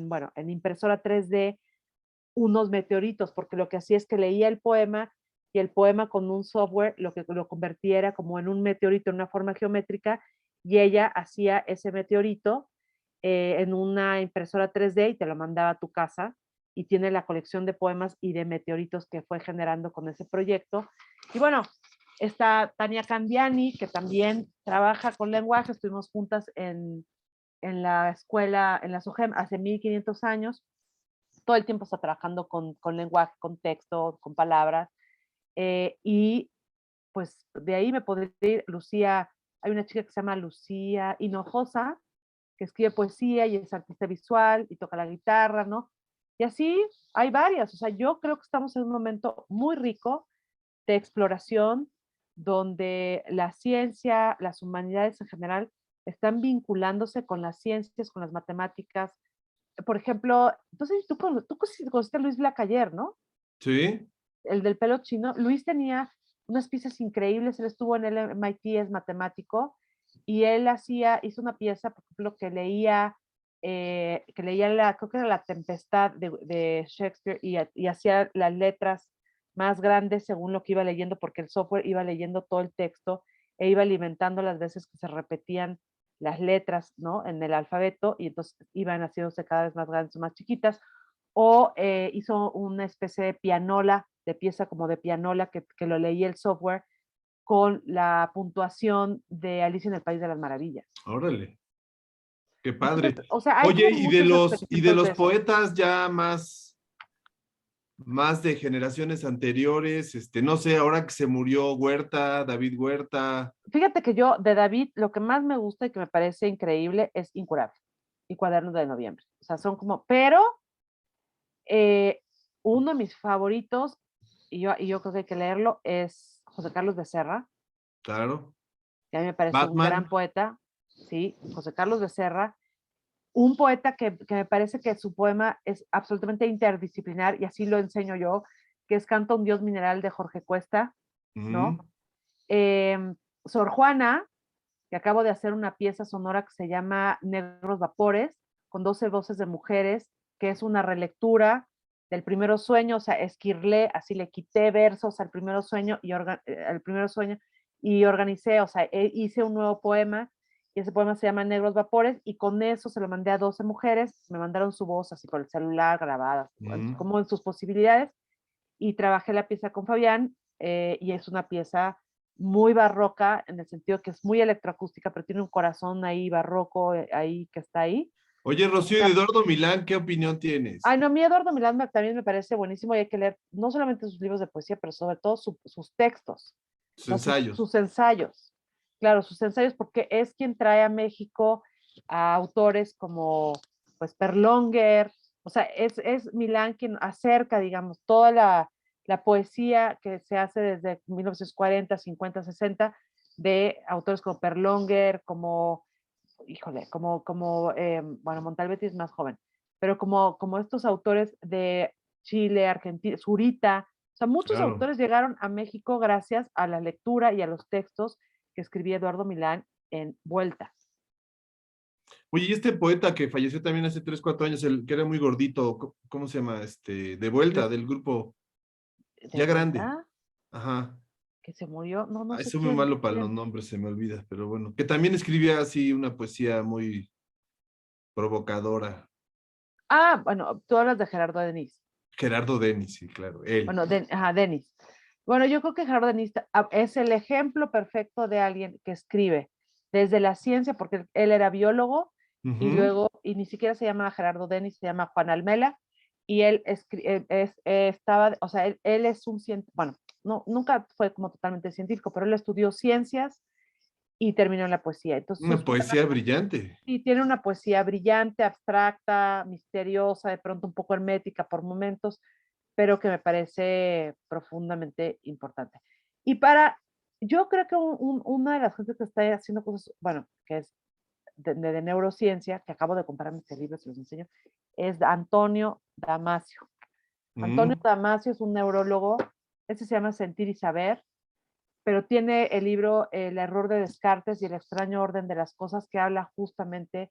bueno, en impresora 3D unos meteoritos, porque lo que hacía es que leía el poema y el poema con un software lo que lo convertía como en un meteorito en una forma geométrica y ella hacía ese meteorito en una impresora 3D y te lo mandaba a tu casa y tiene la colección de poemas y de meteoritos que fue generando con ese proyecto. Y bueno, está Tania Candiani, que también trabaja con lenguaje, estuvimos juntas en la escuela, en la SUGEM hace 1500 años, todo el tiempo está trabajando con lenguaje, con texto, con palabras, y pues de ahí me podría ir Lucía, hay una chica que se llama Lucía Hinojosa, que escribe poesía y es artista visual y toca la guitarra, ¿no? Y así hay varias, o sea, yo creo que estamos en un momento muy rico de exploración donde la ciencia, las humanidades en general, están vinculándose con las ciencias, con las matemáticas. Por ejemplo, entonces tú conociste a Luis Blacayer, ¿no? Sí. El del pelo chino. Luis tenía unas piezas increíbles, él estuvo en el MIT, es matemático, y él hizo una pieza, por ejemplo, creo que era La Tempestad de Shakespeare, y hacía las letras más grandes según lo que iba leyendo, porque el software iba leyendo todo el texto e iba alimentando las veces que se repetían las letras, ¿no? En el alfabeto, y entonces iban haciéndose cada vez más grandes o más chiquitas. O hizo una especie de pianola, de pieza como de pianola, que lo leía el software con la puntuación de Alicia en el País de las Maravillas. Órale, qué Entonces, padre. o sea, hay Oye, como muchos y de ejemplos los de eso. poetas ya más de generaciones anteriores, no sé, ahora que se murió Huerta, David Huerta. Fíjate que yo, de David, lo que más me gusta y que me parece increíble es Incurable y Cuadernos de Noviembre. O sea, son como, pero eh, uno de mis favoritos, y yo creo que hay que leerlo, es José Carlos Becerra, Claro. que a mí me parece un gran Batman. poeta, ¿sí? José Carlos Becerra, un poeta que me parece que su poema es absolutamente interdisciplinar, y así lo enseño yo, que es Canta un Dios Mineral de Jorge Cuesta, ¿no? Ujú. Sor Juana, que acabo de hacer una pieza sonora que se llama Negros Vapores, con 12 voces de mujeres, que es una relectura del Primero Sueño, o sea, esquirlé, así le quité versos al Primero Sueño y organicé, o sea, hice un nuevo poema, y ese poema se llama Negros Vapores, y con eso se lo mandé a 12 mujeres, me mandaron su voz así por el celular, grabada, como en sus posibilidades, y trabajé la pieza con Fabián, y es una pieza muy barroca, en el sentido que es muy electroacústica, pero tiene un corazón ahí barroco, ahí que está ahí. Oye, Rocío, y Eduardo Milán, ¿qué opinión tienes? Ay, no, a mí Eduardo Milán también me parece buenísimo, y hay que leer no solamente sus libros de poesía, pero sobre todo sus textos. Sus ensayos. Sus ensayos. Claro, sus ensayos, porque es quien trae a México a autores como, pues, Perlonger. O sea, es Milán quien acerca, digamos, toda la poesía que se hace desde 1940, 50, 60, de autores como Perlonger, como, híjole, bueno, Montalbetti es más joven, pero como estos autores de Chile, Argentina, Zurita. O sea, muchos Claro. autores llegaron a México gracias a la lectura y a los textos que escribía Eduardo Milán en Vueltas. Oye, y este poeta que falleció también hace 3, 4 años, el que era muy gordito, ¿cómo se llama? De Vuelta, del grupo ya grande. Vuelta, Ajá. que se murió, no Ay, sé soy muy quién. malo para los nombres, se me olvida, pero bueno. Que también escribía así una poesía muy provocadora. Ah, bueno, tú hablas de Gerardo Denis. Gerardo Denis, sí, claro, él. Bueno, Denis. Bueno, yo creo que Gerardo Denis es el ejemplo perfecto de alguien que escribe desde la ciencia, porque él era biólogo, y luego, y ni siquiera se llama Gerardo Denis, se llama Juan Almela, y él estaba, o sea, él es un científico, bueno, no, nunca fue como totalmente científico, pero él estudió ciencias y terminó en la poesía. Entonces, Una poesía brillante. sí, tiene una poesía brillante, abstracta, misteriosa, de pronto un poco hermética por momentos, pero que me parece profundamente importante. Y yo creo que una de las cosas que está haciendo cosas, bueno, que es de neurociencia, que acabo de comprar este libro, se los enseño, es Antonio Damasio. Antonio Damasio es un neurólogo, ese se llama Sentir y Saber, pero tiene el libro El error de Descartes y el extraño orden de las cosas, que habla justamente,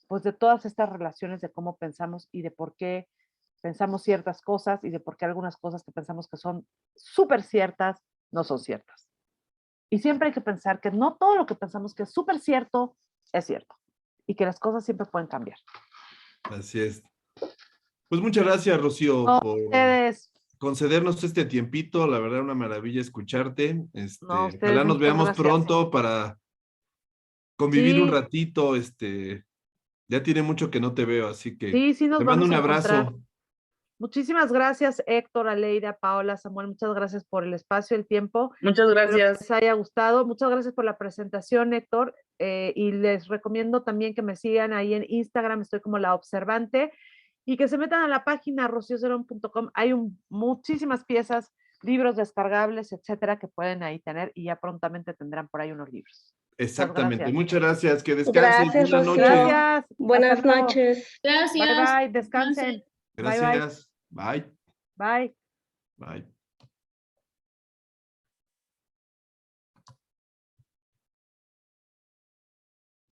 pues, de todas estas relaciones de cómo pensamos y de por qué pensamos ciertas cosas, y de por qué algunas cosas que pensamos que son súper ciertas no son ciertas. Y siempre hay que pensar que no todo lo que pensamos que es súper cierto es cierto, y que las cosas siempre pueden cambiar. Así es. Pues muchas gracias, Rocío, por Ustedes, concedernos este tiempito. La verdad, una maravilla escucharte. no, ustedes, Ojalá nos muchas veamos gracias. pronto para convivir un Sí. ratito. Ya tiene mucho que no te veo, así que Sí, nos te mando vamos un a encontrar. abrazo. Muchísimas gracias, Héctor, Aleida, Paola, Samuel. Muchas gracias por el espacio, el tiempo. Muchas Espero que gracias. les haya gustado. Muchas gracias por la presentación, Héctor. Y les recomiendo también que me sigan ahí en Instagram. Estoy como La Observante. Y que se metan a la página rociocerón.com. Hay muchísimas piezas, libros descargables, etcétera, que pueden ahí tener. Y ya prontamente tendrán por ahí unos libros. Exactamente. Gracias. Muchas gracias. Que descansen. Gracias, Buenas Rocío. noches. Gracias. Buenas Hasta luego. noches. Gracias. Bye, bye. Descansen. Bye, bye. Gracias. Bye. Bye. Bye.